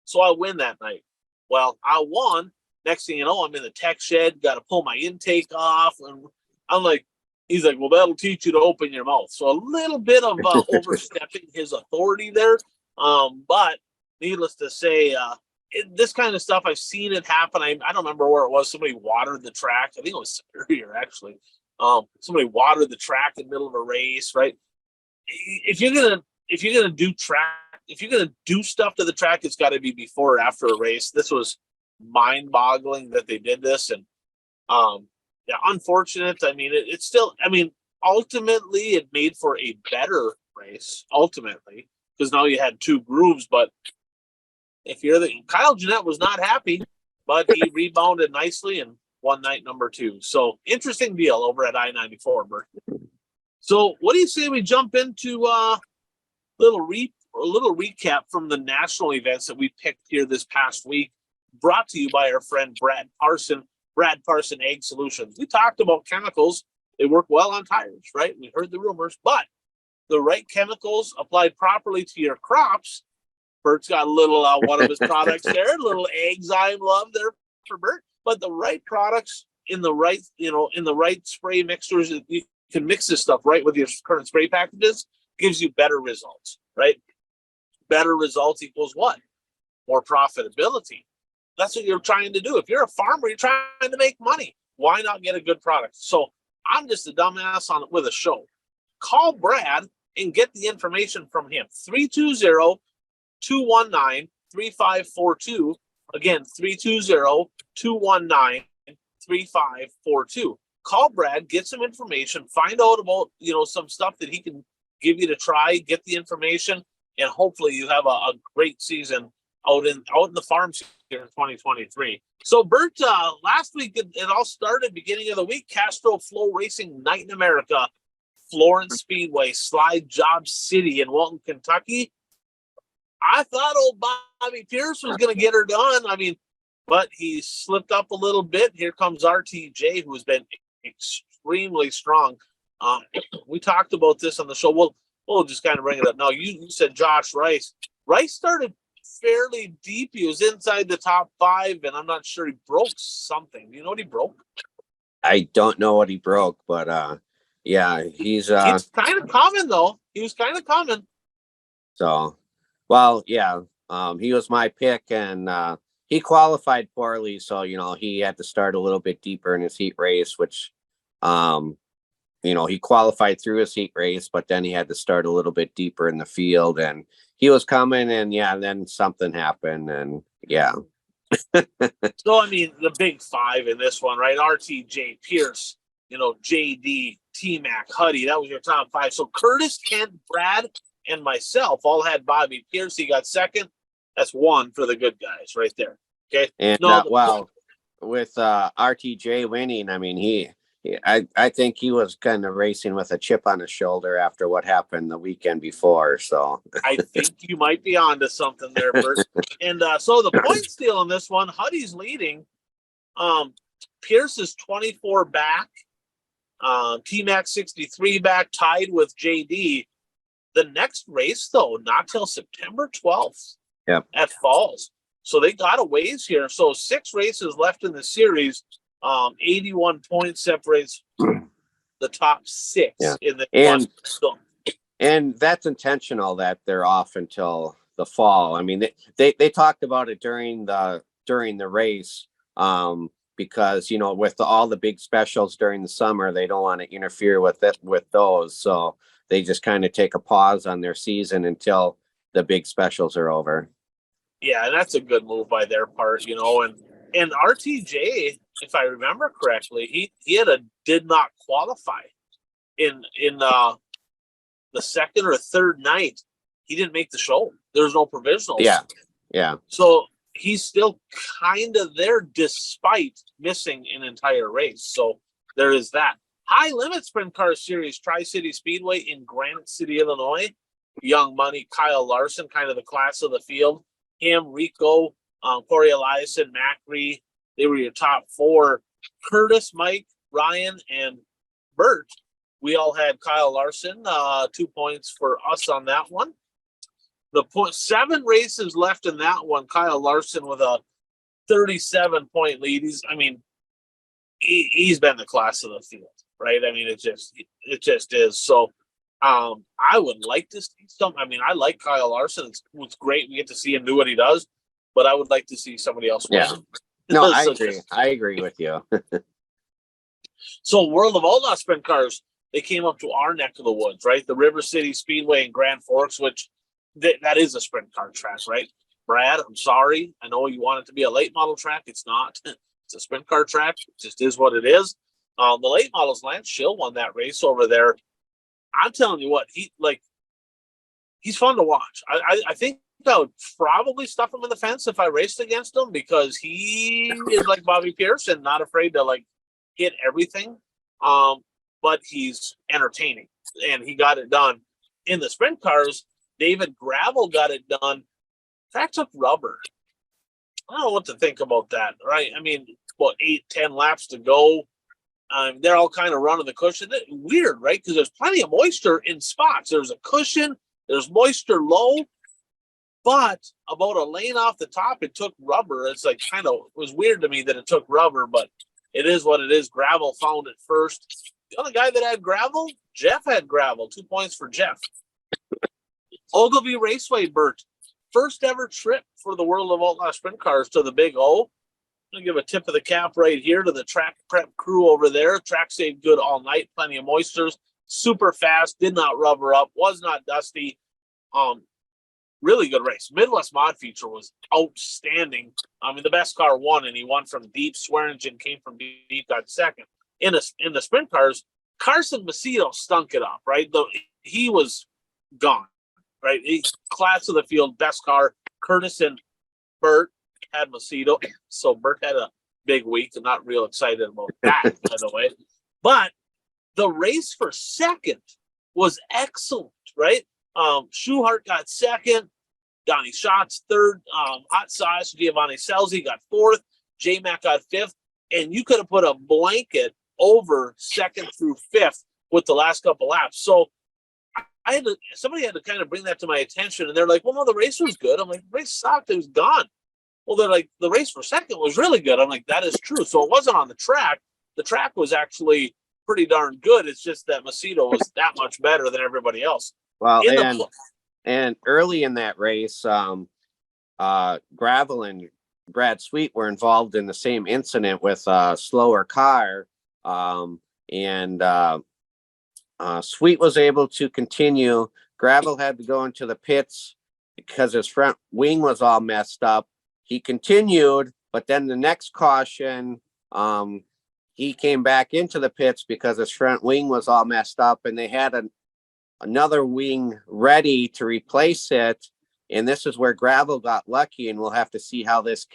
So I win that night. Well, I won. Next thing you know, I'm in the tech shed, got to pull my intake off. And I'm like, he's like, well, that'll teach you to open your mouth. So a little bit of overstepping his authority there. But needless to say, this kind of stuff, I've seen it happen. I don't remember where it was. Somebody watered the track. I think it was Superior, actually. Somebody watered the track in the middle of a race, right? If you're gonna do stuff to the track, it's got to be before or after a race. This was mind-boggling that they did this, and yeah, unfortunate. I mean, it's still. I mean, ultimately, it made for a better race. Ultimately, because now you had 2 grooves. But if you're Kyle Jeanette was not happy, but he rebounded nicely and won night number 2. So interesting deal over at I-94, Bert. So what do you say we jump into a little recap from the national events that we picked here this past week, brought to you by our friend Brad Parson Ag Solutions. We talked about chemicals. They work well on tires, right? We heard the rumors, but the right chemicals applied properly to your crops. Bert's got a little one of his products there, a little Agzyme love there for Bert. But the right products in the right spray mixers, you can mix this stuff right with your current spray packages, gives you better results, right? Better results equals what? More profitability. That's what you're trying to do. If you're a farmer, you're trying to make money. Why not get a good product? So I'm just a dumbass with a show. Call Brad and get the information from him. 320-219-3542. Again, 320-219-3542. Call Brad, get some information, find out about, some stuff that he can give you to try, get the information, and hopefully you have a great season out in the farms here in 2023. So Bert, last week it all started beginning of the week. Castro Flow Racing Night in America, Florence Speedway, Slide Job City in Walton, Kentucky. I thought old Bobby Pierce was going to get her done. I mean, but he slipped up a little bit. Here comes RTJ, who's been extremely strong. We talked about this on the show. We'll just kind of bring it up now. You said Josh Rice. Rice started fairly deep. He was inside the top 5, and I'm not sure he broke something. Do you know what he broke? I don't know what he broke, but yeah, he's kind of common though. He was kind of common. So, well, yeah, he was my pick, and he qualified poorly, so he had to start a little bit deeper in his heat race, which he qualified through his heat race, but then he had to start a little bit deeper in the field, and he was coming, and then something happened, and yeah. So, I mean, the big 5 in this one, right? RTJ, Pierce, JD, T-Mac, Huddy, that was your top 5. So Curtis, Kent, Brad, and myself all had Bobby Pierce. He got second. That's 1 for the good guys right there. Okay. And with RTJ winning, I mean, I think he was kind of racing with a chip on his shoulder after what happened the weekend before. So I think you might be onto something there, Bert. And so the point steal in this one, Huddy's leading. Pierce is 24 back. T-Mac 63 back, tied with JD. The next race, though, not till September 12th. Yep. At Falls. So they got a ways here. So 6 races left in the series. 81 points separates the top 6 in the and that's intentional that they're off until the fall. I mean, they talked about it during the race because with all the big specials during the summer, they don't want to interfere with those. So they just kind of take a pause on their season until the big specials are over. Yeah, and that's a good move by their part, and RTJ, if I remember correctly, he did not qualify in the second or third night. He didn't make the show. There was no provisionals. Yeah. So he's still kind of there despite missing an entire race. So there is that. High Limit Sprint Car Series, Tri-City Speedway in Granite City, Illinois. Young Money, Kyle Larson, kind of the class of the field. Him, Rico, Corey Eliason, Macri, they were your top 4. Curtis, Mike, Ryan, and Bert. We all had Kyle Larson, 2 points for us on that one. The 7 races left in that one. Kyle Larson with a 37-point lead. He's been the class of the field, right? I mean, it just is. So I would like to see some. I mean, I like Kyle Larson. It's great. We get to see him do what he does, but I would like to see somebody else win. Yeah. No, I agree. I agree with you. So World of Outlaw Sprint Cars, they came up to our neck of the woods, right? The River City Speedway in Grand Forks, which that is a sprint car track, right? Brad, I'm sorry. I know you want it to be a late model track. It's not. It's a sprint car track. It just is what it is. The late models, Lance Schill won that race over there. I'm telling you what, he's fun to watch. I think I would probably stuff him in the fence if I raced against him because he is like Bobby Pierce and not afraid to hit everything. But he's entertaining and he got it done. In the sprint cars, David Gravel got it done. Track took rubber. I don't know what to think about that, right? I mean, 8-10 laps to go. They're all kind of running the cushion. Weird, right? Because there's plenty of moisture in spots. There's a cushion. There's moisture low. But about a lane off the top, it took rubber. It's it was weird to me that it took rubber, but it is what it is. Gravel found it first. The other guy that had gravel, Jeff had gravel. 2 points for Jeff. Ogilvy Raceway, Bert. First ever trip for the World of Outlaw Sprint Cars to the Big O. I'm going to give a tip of the cap right here to the track prep crew over there. Track stayed good all night. Plenty of moistures. Super fast. Did not rubber up. Was not dusty. Really good race. Midwest Mod Feature was outstanding. The best car won, and he won from deep. Swearingen came from deep, got second. In the sprint cars, Carson Macedo stunk it up, right? He was gone, right? Class of the field, best car. Curtis and Bert had Macedo, so Bert had a big week. I'm not real excited about that, by the way. But the race for second was excellent, right? Schuhart got second. Donnie Schatz third. Hot Sauce Giovanni Selzy got fourth. J-Mac got fifth. And you could have put a blanket over second through fifth with the last couple laps. So somebody had to kind of bring that to my attention. And they're like, well, no, the race was good. I'm like, the race sucked. It was gone. Well, they're like, the race for second was really good. I'm like, that is true. So it wasn't on the track. The track was actually pretty darn good. It's just that Macedo was that much better than everybody else. Well, and early in that race, Gravel and Brad Sweet were involved in the same incident with a slower car. Sweet was able to continue. Gravel had to go into the pits because his front wing was all messed up. He continued, but then the next caution, he came back into the pits because his front wing was all messed up, and they had another wing ready to replace it. And this is where Gravel got lucky, and we'll have to see how this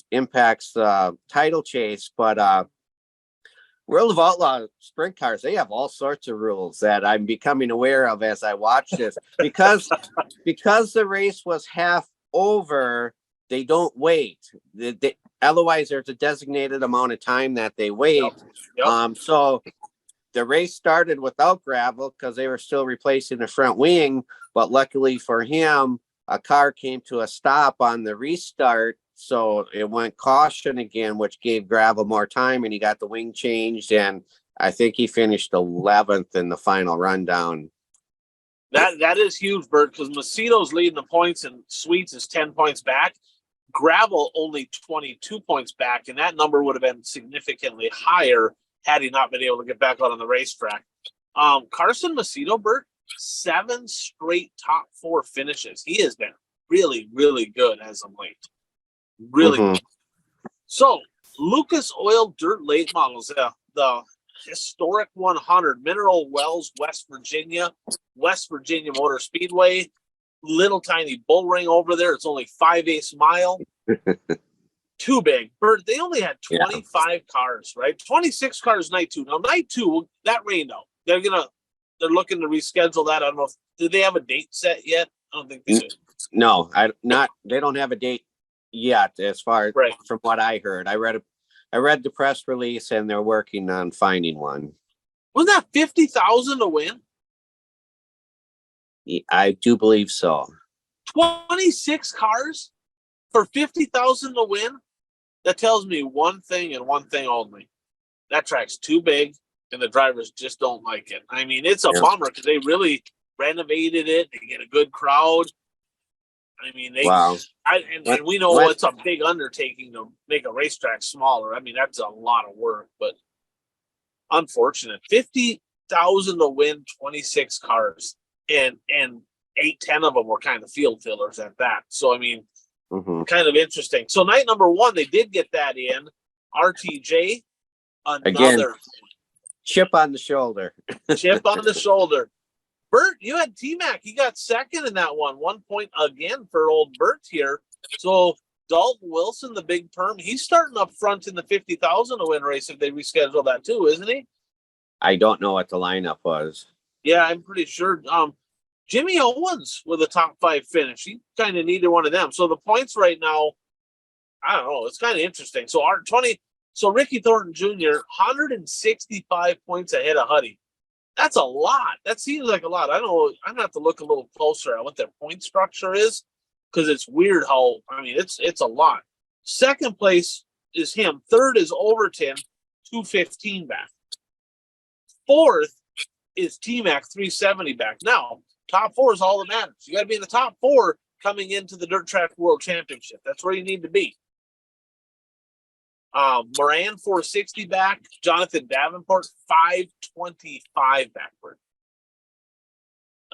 impacts the title chase. But World of Outlaw sprint cars, they have all sorts of rules that I'm becoming aware of as I watch this. Because the race was half over, they don't wait. Otherwise, there's a designated amount of time that they wait. Yep. So the race started without Gravel because they were still replacing the front wing. But luckily for him, a car came to a stop on the restart. So it went caution again, which gave Gravel more time, and he got the wing changed. And I think he finished 11th in the final rundown. That is huge, Bert, because Macedo's leading the points and Sweets is 10 points back. Gravel only 22 points back, and that number would have been significantly higher had he not been able to get back out on the racetrack. Carson Macedo, Bert, 7 straight top 4 finishes. He has been really, really good as of late. Really good. So, Lucas Oil Dirt Late Models, the historic 100, Mineral Wells, West Virginia Motor Speedway, little tiny bull ring over there. It's only 5/8 mile. Too big. Bert, they only had 25 cars, right? 26 cars night 2. Now, night 2, that rained out. They're looking to reschedule that. I don't know did they have a date set yet? I don't think they do. No, they don't have a date yet, as far from what I heard. I read the press release, and they're working on finding one. Wasn't that 50,000 to win? I do believe so. 26 cars for 50,000 to win. That tells me one thing and one thing only. That track's too big, and the drivers just don't like it. I mean, it's a bummer because they really renovated it. They get a good crowd. I mean, and we know it's a big undertaking to make a racetrack smaller. I mean, that's a lot of work, but unfortunate. 50,000 to win 26 cars, and 8-10 of them were kind of field fillers at that. So, I mean, kind of interesting. So, night number 1, they did get that in. RTJ, again, chip on the shoulder. Chip on the shoulder. Bert, you had T-Mac. He got second in that one. 1 point again for old Bert here. So Dalton Wilson, the big perm, he's starting up front in the 50,000 to win race if they reschedule that too, isn't he? I don't know what the lineup was. Yeah, I'm pretty sure. Jimmy Owens with a top 5 finish. He kind of needed one of them. So the points right now, I don't know. It's kind of interesting. So Ricky Thornton Jr., 165 points ahead of Huddy. That's a lot. That seems like a lot. I don't know. I'm going to have to look a little closer at what their point structure is, because it's weird how, I mean, it's a lot. Second place is him. Third is Overton, 215 back. Fourth is T-Mac, 370 back. Now, top 4 is all that matters. You got to be in the top 4 coming into the Dirt Track World Championship. That's where you need to be. Moran 460 back. Jonathan Davenport 525 backward.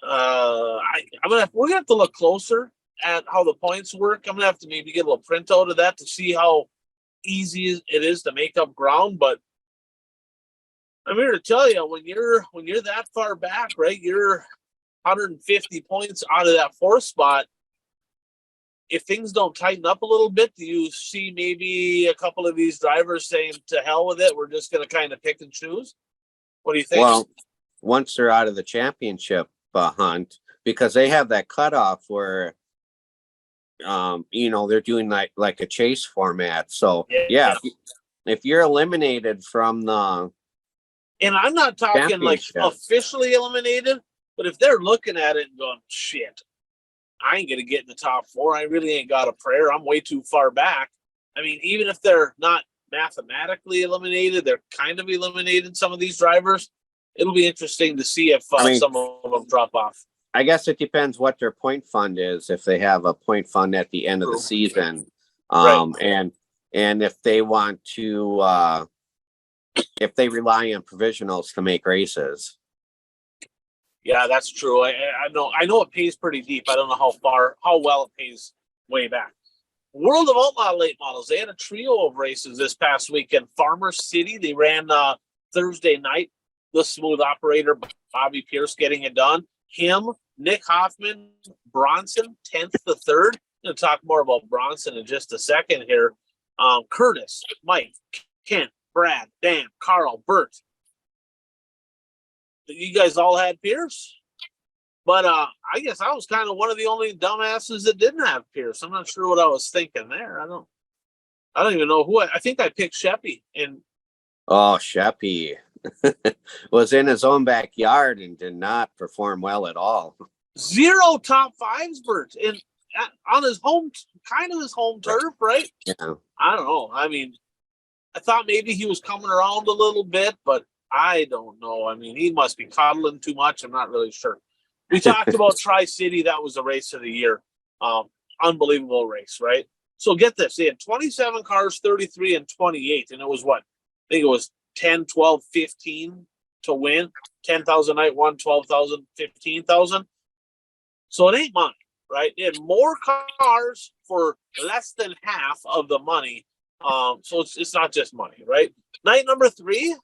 We're gonna have to look closer at how the points work. I'm gonna have to maybe get a little printout of that to see how easy it is to make up ground. But I'm here to tell you, when you're that far back, right? You're 150 points out of that 4th spot. if things don't tighten up a little bit, do you see maybe a couple of these drivers saying, to hell with it, we're just going to kind of pick and choose? What do you think? Well, once they're out of the championship hunt, because they have that cutoff where, they're doing like a chase format. So yeah, if you're eliminated from the, and I'm not talking like officially eliminated, but if they're looking at it and going, shit, I ain't going to get in the top 4. I really ain't got a prayer. I'm way too far back. I mean, even if they're not mathematically eliminated, they're kind of eliminated, some of these drivers. It'll be interesting to see if some of them drop off. I guess it depends what their point fund is. If they have a point fund at the end of the season, and if they want to, if they rely on provisionals to make races. Yeah, that's true. I know it pays pretty deep. I don't know how well it pays way back. World of Outlaw late models. They had a trio of races this past weekend. Farmer City, they ran Thursday night. The smooth operator, Bobby Pierce, getting it done. Him, Nick Hoffman, Bronson, 10th to 3rd. I'm going to talk more about Bronson in just a second here. Curtis, Mike, Kent, Brad, Dan, Carl, Bert. You guys all had Pierce? But I guess I was kind of one of the only dumbasses that didn't have Pierce. I'm not sure what I was thinking there. I don't even know who I think I picked Sheppy. Oh, Sheppy was in his own backyard and did not perform well at all. 0 top 5s, Bert, and on his home turf, right? Yeah. I don't know. I mean, I thought maybe he was coming around a little bit, but I don't know. I mean, he must be coddling too much. I'm not really sure. We talked about Tri-City. That was the race of the year. Unbelievable race, right? So get this. They had 27 cars, 33 and 28. And it was what? I think it was 10, 12, 15 to win. 10,000 night one, 12,000, 15,000. So it ain't money, right? They had more cars for less than half of the money. So it's not just money, right? Night number 3,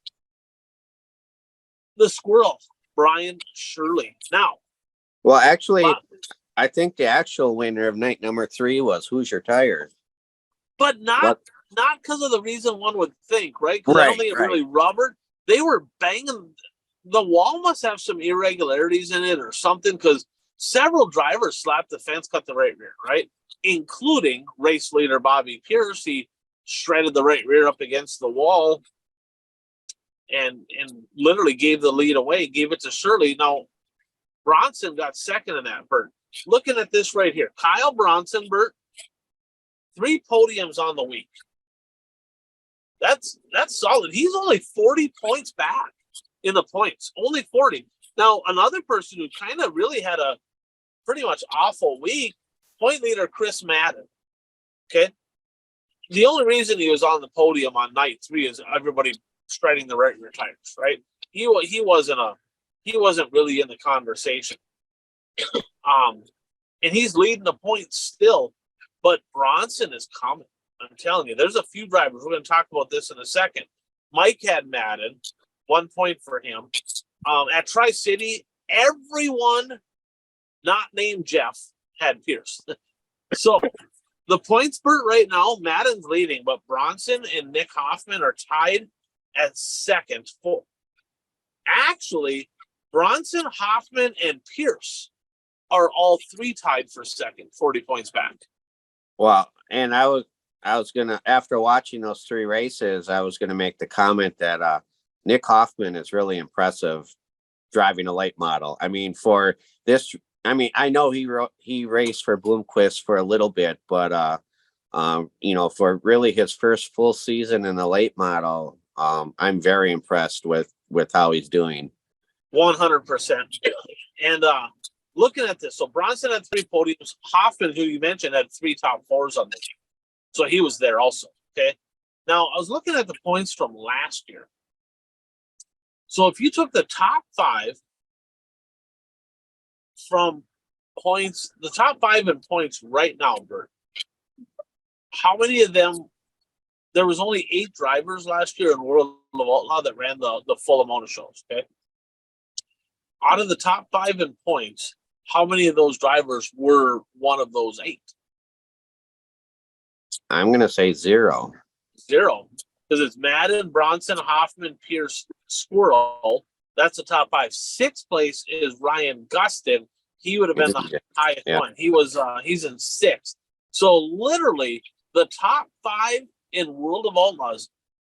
the Squirrel, Brian Shirley. Now, well, actually, I think the actual winner of night number 3 was Hoosier Tires, but not because of the reason one would think, right? Because I don't think it really rubbered. They were banging. The wall must have some irregularities in it or something, because several drivers slapped the fence, cut the right rear, right? Including race leader Bobby Pierce. He shredded the right rear up against the wall and literally gave the lead away, gave it to Shirley. Now, Bronson got second in that, Bert. Looking at this right here, Kyle Bronson, Bert, 3 podiums on the week. That's solid. He's only 40 points back in the points, only 40. Now, another person who kind of really had a pretty much awful week, point leader Chris Madden. Okay. The only reason he was on the podium on night 3 is everybody shredding the right rear tires, right? He wasn't really in the conversation. And he's leading the points still, but Bronson is coming. I'm telling you, there's a few drivers. We're going to talk about this in a second. Mike had Madden, 1 point for him. At Tri-City, everyone not named Jeff had Pierce. So the points, Bert, right now, Madden's leading, but Bronson and Nick Hoffman are tied at second. Actually, Bronson, Hoffman, and Pierce are all 3 tied for second, 40 points back. Well, and I was gonna, after watching those 3 races, I was gonna make the comment that Nick Hoffman is really impressive driving a late model. I mean, for this, I mean, I know he raced for Bloomquist for a little bit, but for really his first full season in the late model, I'm very impressed with how he's doing. 100%. And looking at this, so Bronson had 3 podiums. Hoffman, who you mentioned, had 3 top 4s on the team. So he was there also. Okay. Now, I was looking at the points from last year. So if you took the top 5 from points, the top 5 in points right now, Bert, how many of them? There was only 8 drivers last year in World of Outlaw that ran the full amount of shows. Okay. Out of the top 5 in points, how many of those drivers were one of those 8? I'm going to say 0. 0. Because it's Madden, Bronson, Hoffman, Pierce, Squirrel. That's the top 5. 6th place is Ryan Gustin. He would have been the highest one. He's in 6th. So literally the top 5 in World of Outlaws.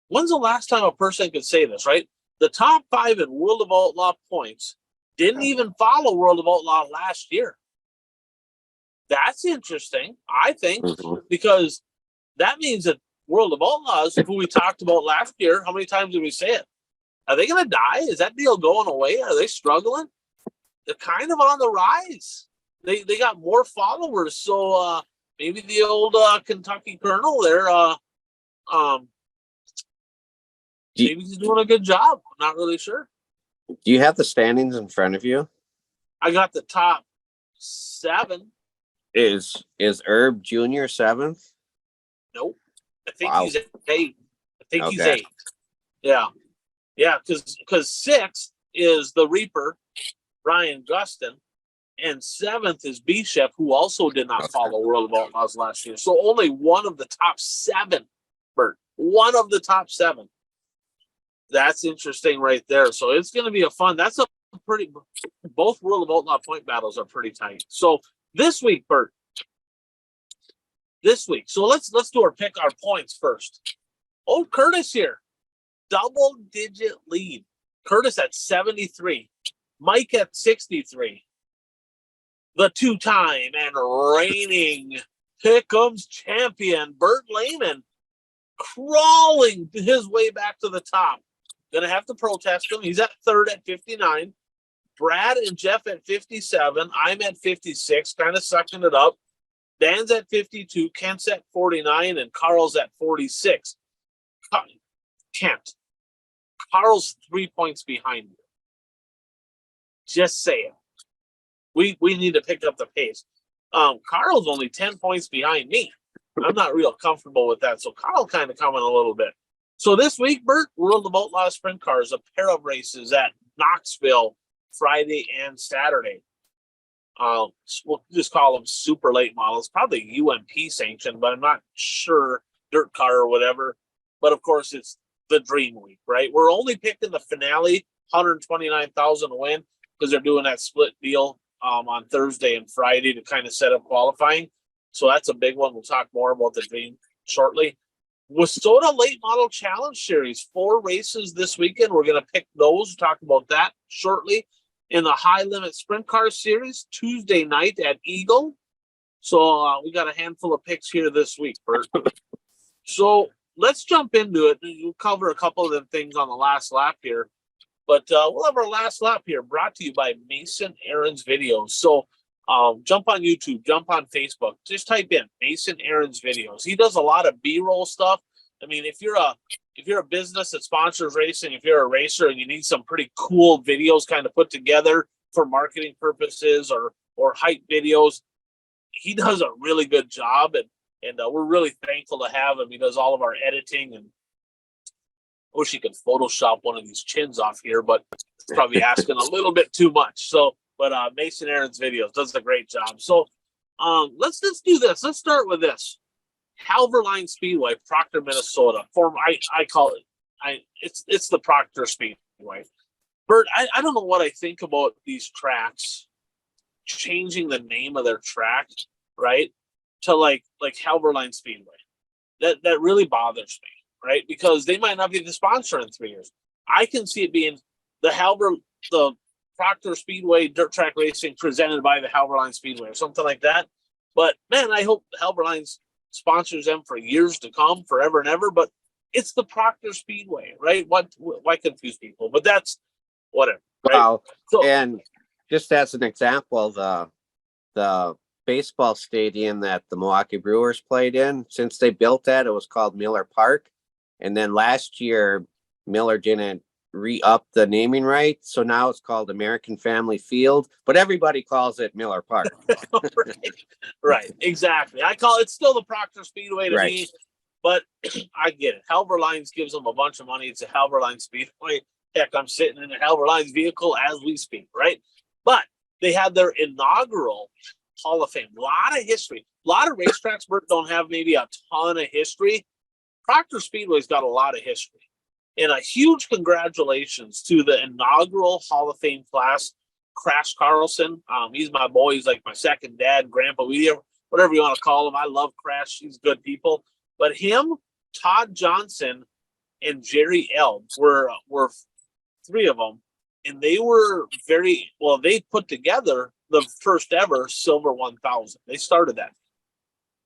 When's the last time a person could say this, right? The top 5 in World of Outlaw points didn't even follow World of Outlaw last year. That's interesting, I think, because that means that World of Outlaws, who we talked about last year, how many times did we say it? Are they going to die? Is that deal going away? Are they struggling? They're kind of on the rise. They got more followers, so maybe the old Kentucky Colonel there, maybe he's doing a good job. I'm not really sure. Do you have the standings in front of you? I got the top 7. Is Herb Jr. 7th? Nope. I think he's 8. I think he's Okay. 8. Yeah. Yeah, because 6th is the Reaper, Ryan Gustin, and 7th is B-Chef, who also did not follow World of Outlaws last year. So only one of the top 7, Bert. One of the top 7. That's interesting right there. So it's going to be that's a pretty, both World of Outlaw point battles are pretty tight. So this week, Bert, so let's do our points first. Oh, Curtis here. Double-digit lead. Curtis at 73. Mike at 63. The 2-time and reigning Pick'ems champion, Bert Lehman, crawling his way back to the top. Gonna have to protest him. He's at 3rd at 59. Brad and Jeff at 57. I'm at 56, kind of sucking it up. Dan's at 52. Kent's at 49, and Carl's at 46. Kent, Carl's 3 points behind you. Just saying. We need to pick up the pace. Carl's only 10 points behind me. I'm not real comfortable with that. So Carl kind of coming a little bit. So this week, Bert, World of Outlaw Sprint Cars, a pair of races at Knoxville Friday and Saturday. We'll just call them super late models, probably UMP sanctioned, but I'm not sure, dirt car or whatever. But of course, it's the Dream Week, right? We're only picking the finale, 129,000 to win, because they're doing that split deal on Thursday and Friday to kind of set up qualifying. So that's a big one. We'll talk more about the Dream shortly. Wastota Late Model Challenge Series, 4 races this weekend. We're going to pick those. We'll talk about that shortly. In the High Limit Sprint Car Series, Tuesday night at Eagle. So we got a handful of picks here this week, Bert. So let's jump into it. We'll cover a couple of the things on the last lap here. But we'll have our last lap here brought to you by Mason Aaron's Videos. So jump on YouTube, jump on Facebook. Just type in Mason Aaron's Videos. He does a lot of B-roll stuff. I mean, if you're a business that sponsors racing, if you're a racer and you need some pretty cool videos kind of put together for marketing purposes or hype videos, he does a really good job. And we're really thankful to have him. He does all of our editing, and I wish he could Photoshop one of these chins off here, but it's probably asking a little bit too much. So, but Mason Aaron's Videos does a great job. So let's do this. Let's start with this. Halverline Speedway, Proctor, Minnesota. I call it. It's the Proctor Speedway. Bert, I don't know what I think about these tracks changing the name of their track, right, to like Halverline Speedway. That really bothers me, right? Because they might not be the sponsor in 3 years. I can see it being the Proctor Speedway Dirt Track Racing presented by the Halverline Speedway or something like that. But man, I hope Halverline's sponsors them for years to come, forever and ever. But it's the Proctor Speedway, right? Why confuse people? But that's whatever. Right? Wow. So, and just as an example, the baseball stadium that the Milwaukee Brewers played in, since they built that, it was called Miller Park. And then last year, Miller didn't re-up the naming right, so now it's called American Family Field, but everybody calls it Miller Park. right, exactly. I call it still the Proctor Speedway to me, but I get it. Halverlines gives them a bunch of money. It's a Halverline Speedway. Heck, I'm sitting in a Halverline's vehicle as we speak, right? But they had their inaugural Hall of Fame. A lot of history. A lot of racetracks, Bert, don't have maybe a ton of history. Proctor Speedway's got a lot of history. And a huge congratulations to the inaugural Hall of Fame class, Crash Carlson. He's my boy. He's like my second dad, grandpa, whatever you want to call him. I love Crash. He's good people. But him, Todd Johnson, and Jerry Elb were three of them. And they were they put together the first ever Silver 1000. They started that.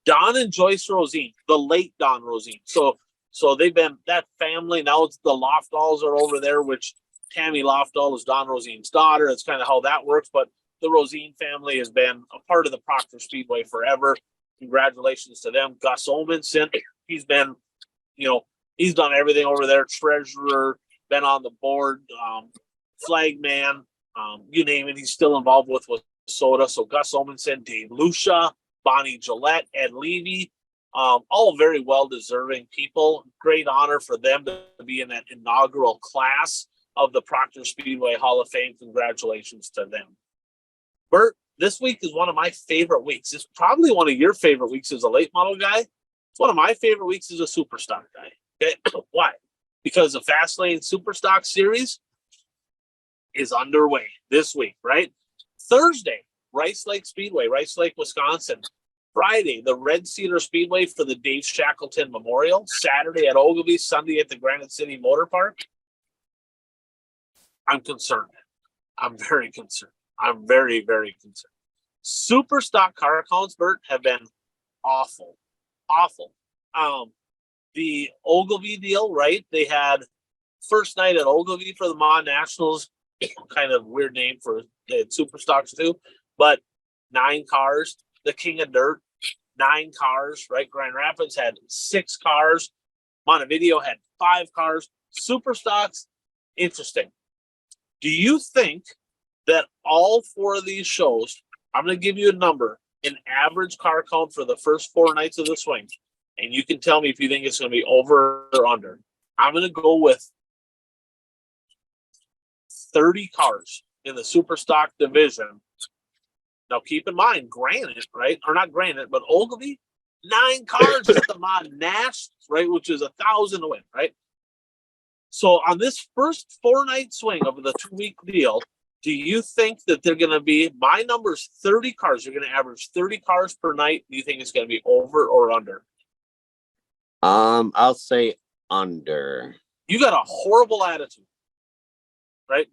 Don and Joyce Rosine, the late Don Rosine. So they've been that family. Now it's the Loftalls are over there, which Tammy Loftall is Don Rosine's daughter. That's kind of how that works. But the Rosine family has been a part of the Proctor Speedway forever. Congratulations to them. Gus Olmanson, he's been, he's done everything over there. Treasurer, been on the board, flagman, you name it. He's still involved with Soda. So Gus Olmanson, Dave Lucia, Bonnie Gillette, Ed Levy, all very well-deserving people. Great honor for them to be in that inaugural class of the Proctor Speedway Hall of Fame. Congratulations to them. Bert, this week is one of my favorite weeks. It's probably one of your favorite weeks as a late model guy. It's one of my favorite weeks as a Superstock guy. Okay? Why? Because the Fastlane Superstock Series is underway this week, right? Thursday, Rice Lake Speedway, Rice Lake, Wisconsin. Friday, the Red Cedar Speedway for the Dave Shackleton Memorial. Saturday at Ogilvie, Sunday at the Granite City Motor Park. I'm concerned. I'm very concerned. I'm very, very concerned. Super stock car counts, Bert, have been awful. Awful. The Ogilvie deal, right? They had first night at Ogilvie for the Mon Nationals, kind of weird name for the super stocks too, but 9 cars. The King of Dirt, 9 cars, right? Grand Rapids had 6 cars. Montevideo had 5 cars. Super stocks, interesting. Do you think that all 4 of these shows, I'm going to give you a number, an average car count for the first 4 nights of the swing, and you can tell me if you think it's going to be over or under. I'm going to go with 30 cars in the super stock division. Now, keep in mind, Granite, right? Or not Granite, but Ogilvie, 9 cars at the Mon Nationals, right? Which is 1,000 to win, right? So on this first 4-night swing of the 2-week deal, do you think that they're going to be, my number's 30 cars. You're going to average 30 cars per night. Do you think it's going to be over or under? I'll say under. You got a horrible attitude, right?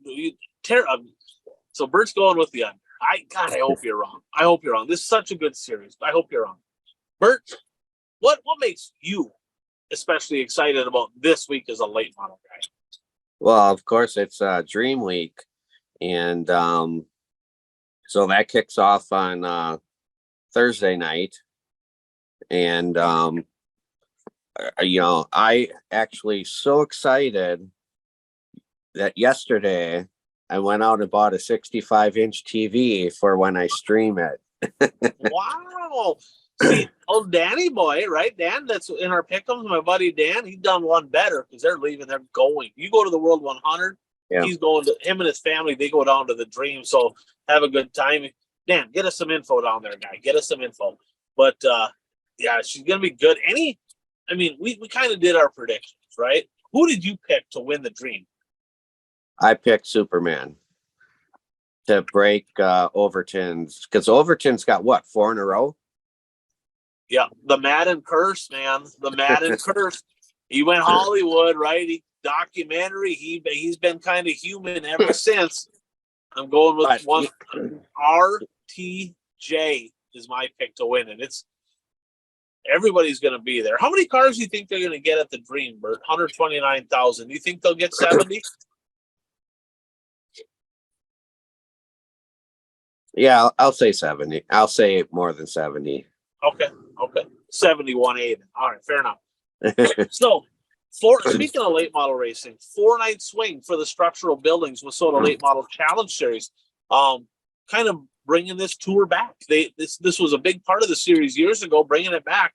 So Bert's going with the under. I hope you're wrong. I hope you're wrong. This is such a good series. I hope you're wrong. Bert, what makes you especially excited about this week as a late model guy? Well, of course, it's Dream Week. And so that kicks off on Thursday night. And, I actually so excited that yesterday I went out and bought a 65-inch TV for when I stream it. Wow. See, old Danny boy, right? Dan, that's in our pick'ems, my buddy Dan, he's done one better because they're leaving, they're going. You go to the World 100, yeah. He's going to, him and his family, they go down to the Dream, so have a good time. Dan, get us some info down there, guy. Get us some info. But, yeah, she's going to be good. We kind of did our predictions, right? Who did you pick to win the Dream? I picked Superman to break Overton's, because Overton's got what, 4 in a row? Yeah, the Madden curse, man. The Madden curse. He went Hollywood, right? Documentary. He's been kind of human ever since. I'm going with one. RTJ is my pick to win, and it's everybody's going to be there. How many cars do you think they're going to get at the Dream, Bert? 129,000. Do you think they'll get 70? Yeah, I'll say 70. I'll say more than 70. Okay. 71.8. All right, fair enough. So, speaking of late model racing, 4-night swing for the structural buildings Minnesota Late Model Challenge Series. Kind of bringing this tour back. This was a big part of the series years ago, bringing it back.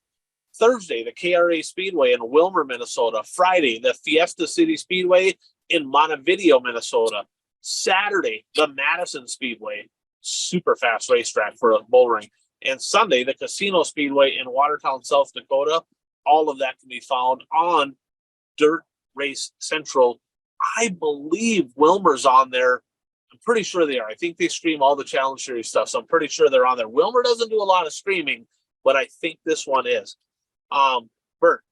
Thursday, the KRA Speedway in Wilmer, Minnesota. Friday, the Fiesta City Speedway in Montevideo, Minnesota. Saturday, the Madison Speedway, super fast racetrack for a bull ring. And Sunday, the Casino Speedway in Watertown, South Dakota. All of that can be found on Dirt Race Central. I believe Wilmer's on there. I'm pretty sure they are. I think they stream all the Challenge Series stuff, so I'm pretty sure they're on there. Wilmer doesn't do a lot of streaming, but I think this one is. Bert,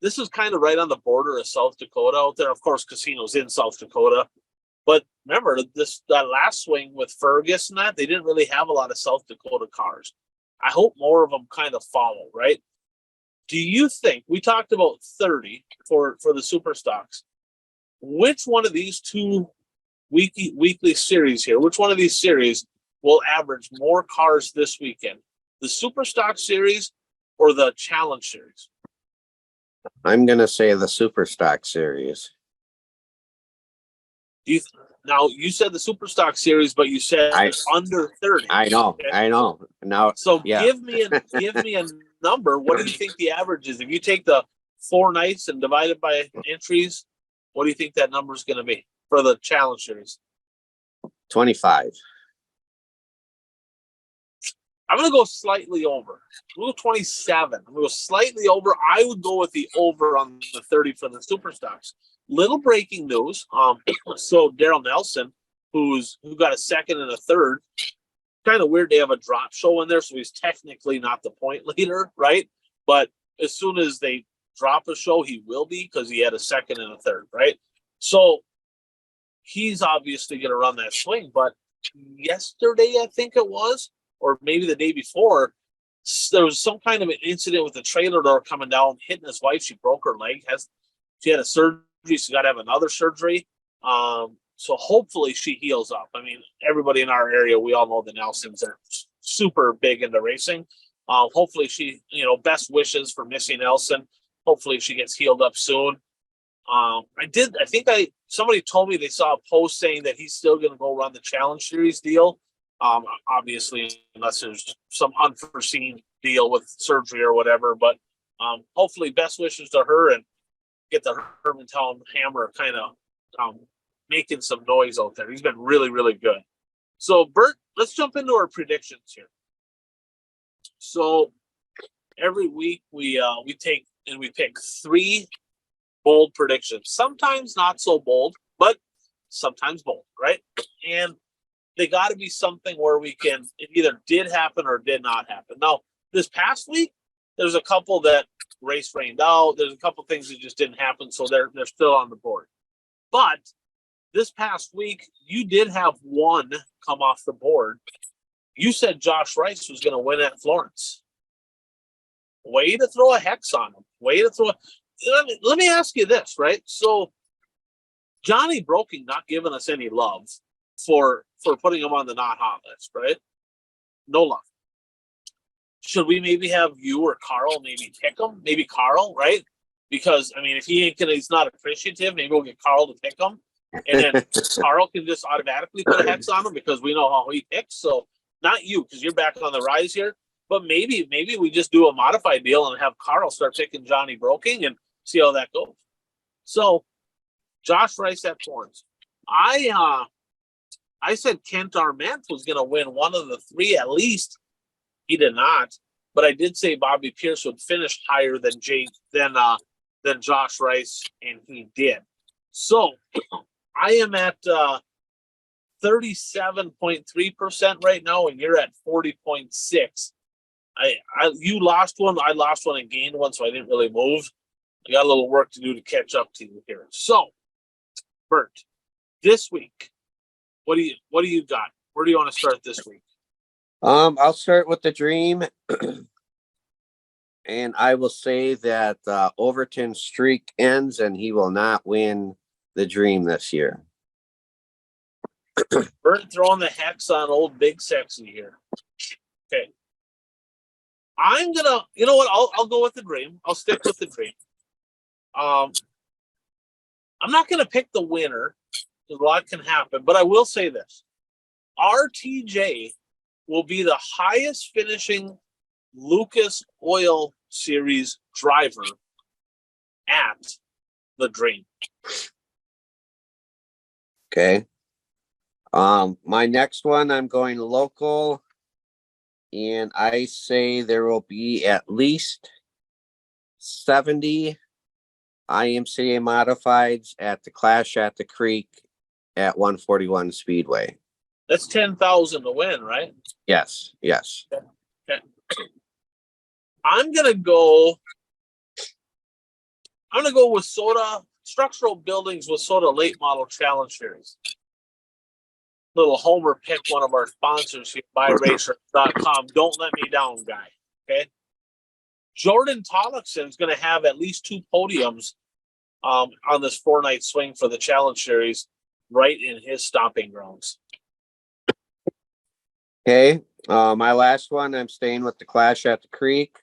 this is kind of right on the border of South Dakota out there. Of course, Casino's in South Dakota. But remember, that last swing with Fergus and that, they didn't really have a lot of South Dakota cars. I hope more of them kind of follow, right? Do you think, we talked about 30 for the super stocks, which one of these two weekly series here, which one of these series will average more cars this weekend? The super stock series or the challenge series? I'm going to say the super stock series. Now, you said the super stock series, but you said under 30. I know. Okay? I know. Now, so yeah. give me a number. What do you think the average is? If you take the 4 nights and divide it by entries, what do you think that number is going to be for the challenge series? 25. I'm going to go slightly over. I'm going to go 27. I'm going to go slightly over. I would go with the over on the 30 for the super stocks. Little breaking news. So Daryl Nelson, who got a second and a third, kind of weird. They have a drop show in there, so he's technically not the point leader, right? But as soon as they drop a show, he will be, because he had a second and a third, right? So he's obviously going to run that swing. But yesterday, I think it was, or maybe the day before, there was some kind of an incident with the trailer door coming down, hitting his wife. She broke her leg. She had a surgery. She's got to have another surgery. So hopefully she heals up. I mean, everybody in our area, we all know the Nelsons are super big into racing. Hopefully she, best wishes for Missy Nelson. Hopefully she gets healed up soon. Somebody told me they saw a post saying that he's still going to go run the Challenge Series deal. Obviously, unless there's some unforeseen deal with surgery or whatever, but hopefully best wishes to her, and get the Hermantown Hammer kind of making some noise out there. He's been really, really good. So, Bert, let's jump into our predictions here. So, every week we take and we pick 3 bold predictions. Sometimes not so bold, but sometimes bold, right? And they got to be something where it either did happen or did not happen. Now, this past week, there's a couple that race rained out. There's a couple things that just didn't happen, so they're still on the board. But this past week, you did have one come off the board. You said Josh Rice was going to win at Florence. Way to throw a hex on him. Let me ask you this, right? So Johnny Broking not giving us any love for putting him on the not hot list, right? No love. Should we maybe have you or Carl maybe pick him? Maybe Carl, right? Because, I mean, if he's not appreciative, maybe we'll get Carl to pick him. And then Carl can just automatically put a hex on him because we know how he picks. So not you, because you're back on the rise here. But maybe we just do a modified deal and have Carl start picking Johnny Broking and see how that goes. So Josh Rice at Florence. I said Kent Arment was going to win one of the 3 at least. He did not, but I did say Bobby Pierce would finish higher than Josh Rice, and he did. So I am at 37.3% right now, and you're at 40.6%. You lost one, I lost one, and gained one, so I didn't really move. I got a little work to do to catch up to you here. So, Bert, this week, what do you got? Where do you want to start this week? I'll start with the dream, and I will say that Overton's streak ends, and he will not win the dream this year. Bert throwing the hex on old Big Sexy here. Okay. I'm gonna, you know what? I'll go with the dream. I'll stick with the dream. I'm not gonna pick the winner because a lot can happen, but I will say this: RTJ will be the highest finishing Lucas Oil Series driver at the Dream. Okay. My next one, I'm going local, and I say there will be at least 70 IMCA modifieds at the Clash at the Creek at 141 Speedway. That's 10,000 to win, right? Yes. Okay. I'm gonna go with Soda Structural Buildings with Soda Late Model Challenge Series. Little Homer pick, one of our sponsors here, buyracer.com. Don't let me down, guy. Okay. Jordan Tollickson is going to have at least 2 podiums on this 4-night swing for the Challenge Series right in his stomping grounds. Okay. My last one, I'm staying with the Clash at the Creek.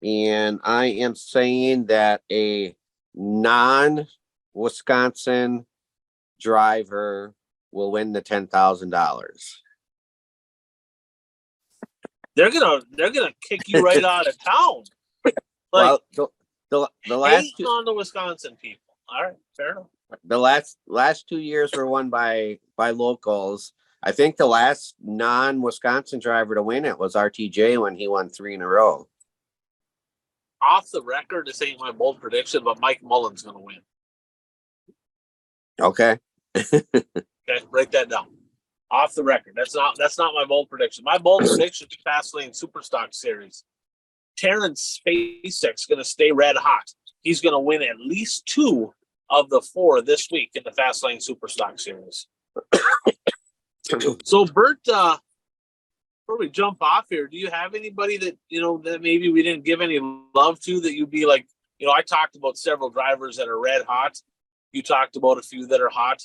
And I am saying that a non-Wisconsin driver will win the $10,000. They're gonna kick you right out of town. Like, well, the last two, on the Wisconsin people. All right, fair enough. The last 2 years were won by locals. I think the last non-Wisconsin driver to win it was RTJ when he won 3 in a row. Off the record, this ain't my bold prediction, but Mike Mullen's gonna win. Okay. Okay, write that down. Off the record. That's not my bold prediction. My bold prediction is Fastlane Superstock Series. Terrence Spacek's going to stay red hot. He's going to win at least 2 of the 4 this week in the Fastlane Superstock Series. So, Bert, before we jump off here, do you have anybody that, that maybe we didn't give any love to that you'd be like, I talked about several drivers that are red hot. You talked about a few that are hot.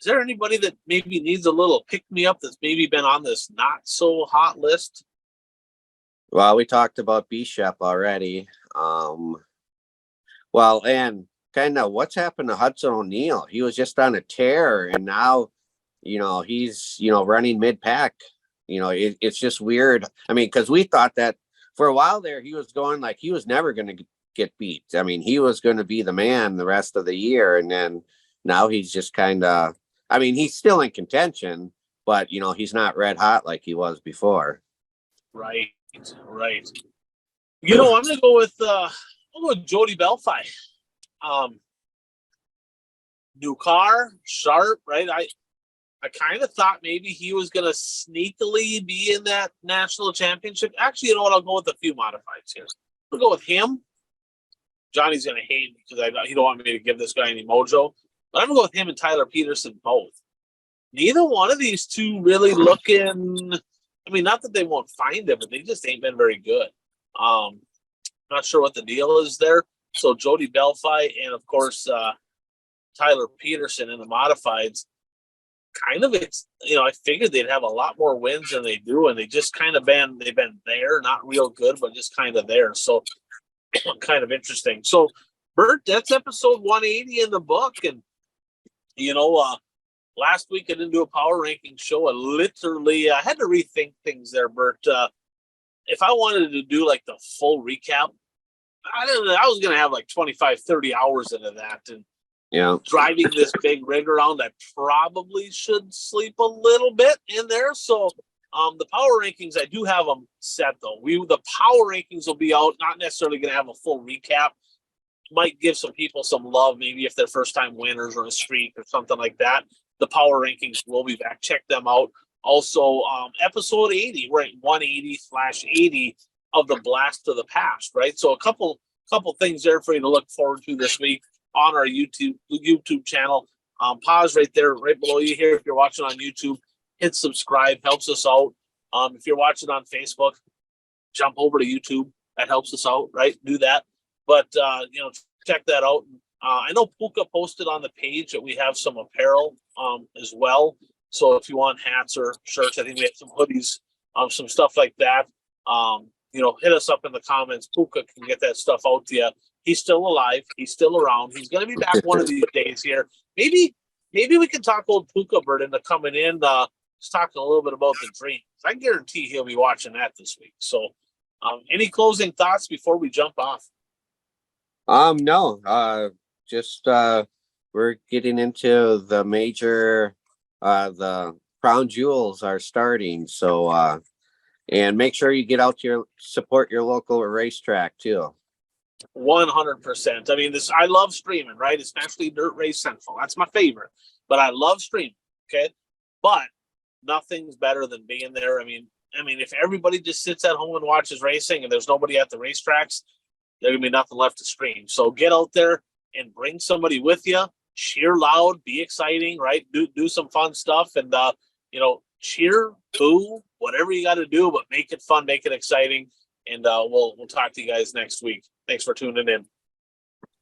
Is there anybody that maybe needs a little pick-me-up that's maybe been on this not-so-hot list? Well, we talked about Bishop already. And kind of what's happened to Hudson O'Neal? He was just on a tear, and now, he's, running mid-pack. It's just weird. I mean, because we thought that for a while there, he was going like he was never going to get beat. I mean, he was going to be the man the rest of the year, and then now he's just kind of, I mean, he's still in contention, but, he's not red hot like he was before. Right. I'm going to go with Jody Belfi. New car, sharp, right? I kind of thought maybe he was going to sneakily be in that national championship. Actually, you know what? I'll go with a few modifieds here. I'll go with him. Johnny's going to hate me because he don't want me to give this guy any mojo. But I'm going to go with him and Tyler Peterson both. Neither one of these two really looking, I mean, not that they won't find it, but they just ain't been very good. Not sure what the deal is there. So Jody Belfi and, of course, Tyler Peterson in the modifieds. Kind of, I figured they'd have a lot more wins than they do, and they just kind of they've been there, not real good, but just kind of there. So kind of interesting. So, Bert, that's episode 180 in the book. And, last week I didn't do a power ranking show. I had to rethink things there, Bert. If I wanted to do like the full recap, I was going to have like 25, 30 hours into that. And driving this big rig around, I probably should sleep a little bit in there. So the power rankings, I do have them set though. The power rankings will be out, not necessarily going to have a full recap. Might give some people some love, maybe if they're first time winners or a streak or something like that. The power rankings will be back. Check them out. Also, episode 80, we're at 180/80 of the Blast of the Past, right? So a couple things there for you to look forward to this week on our YouTube channel. Pause right there, right below you here. If you're watching on YouTube, hit subscribe, helps us out. If you're watching on Facebook, jump over to YouTube. That helps us out, right? Do that. But, check that out. I know Puka posted on the page that we have some apparel as well. So if you want hats or shirts, I think we have some hoodies, some stuff like that. Hit us up in the comments. Puka can get that stuff out to you. He's still alive. He's still around. He's going to be back one of these days here. Maybe we can talk old Puka Bird into coming in, just talking a little bit about the Dream. I guarantee he'll be watching that this week. So any closing thoughts before we jump off? No, just we're getting into the major, the crown jewels are starting. So, And make sure you get out to support your local racetrack too. 100%. I mean, I love streaming, right? Especially Dirt Race Central. That's my favorite. But I love streaming. Okay. But nothing's better than being there. I mean, if everybody just sits at home and watches racing and there's nobody at the racetracks, there's gonna be nothing left to stream. So get out there and bring somebody with you. Cheer loud, be exciting, right? Do some fun stuff, and cheer, boo, whatever you got to do, but make it fun, make it exciting. And we'll talk to you guys next week. Thanks for tuning in.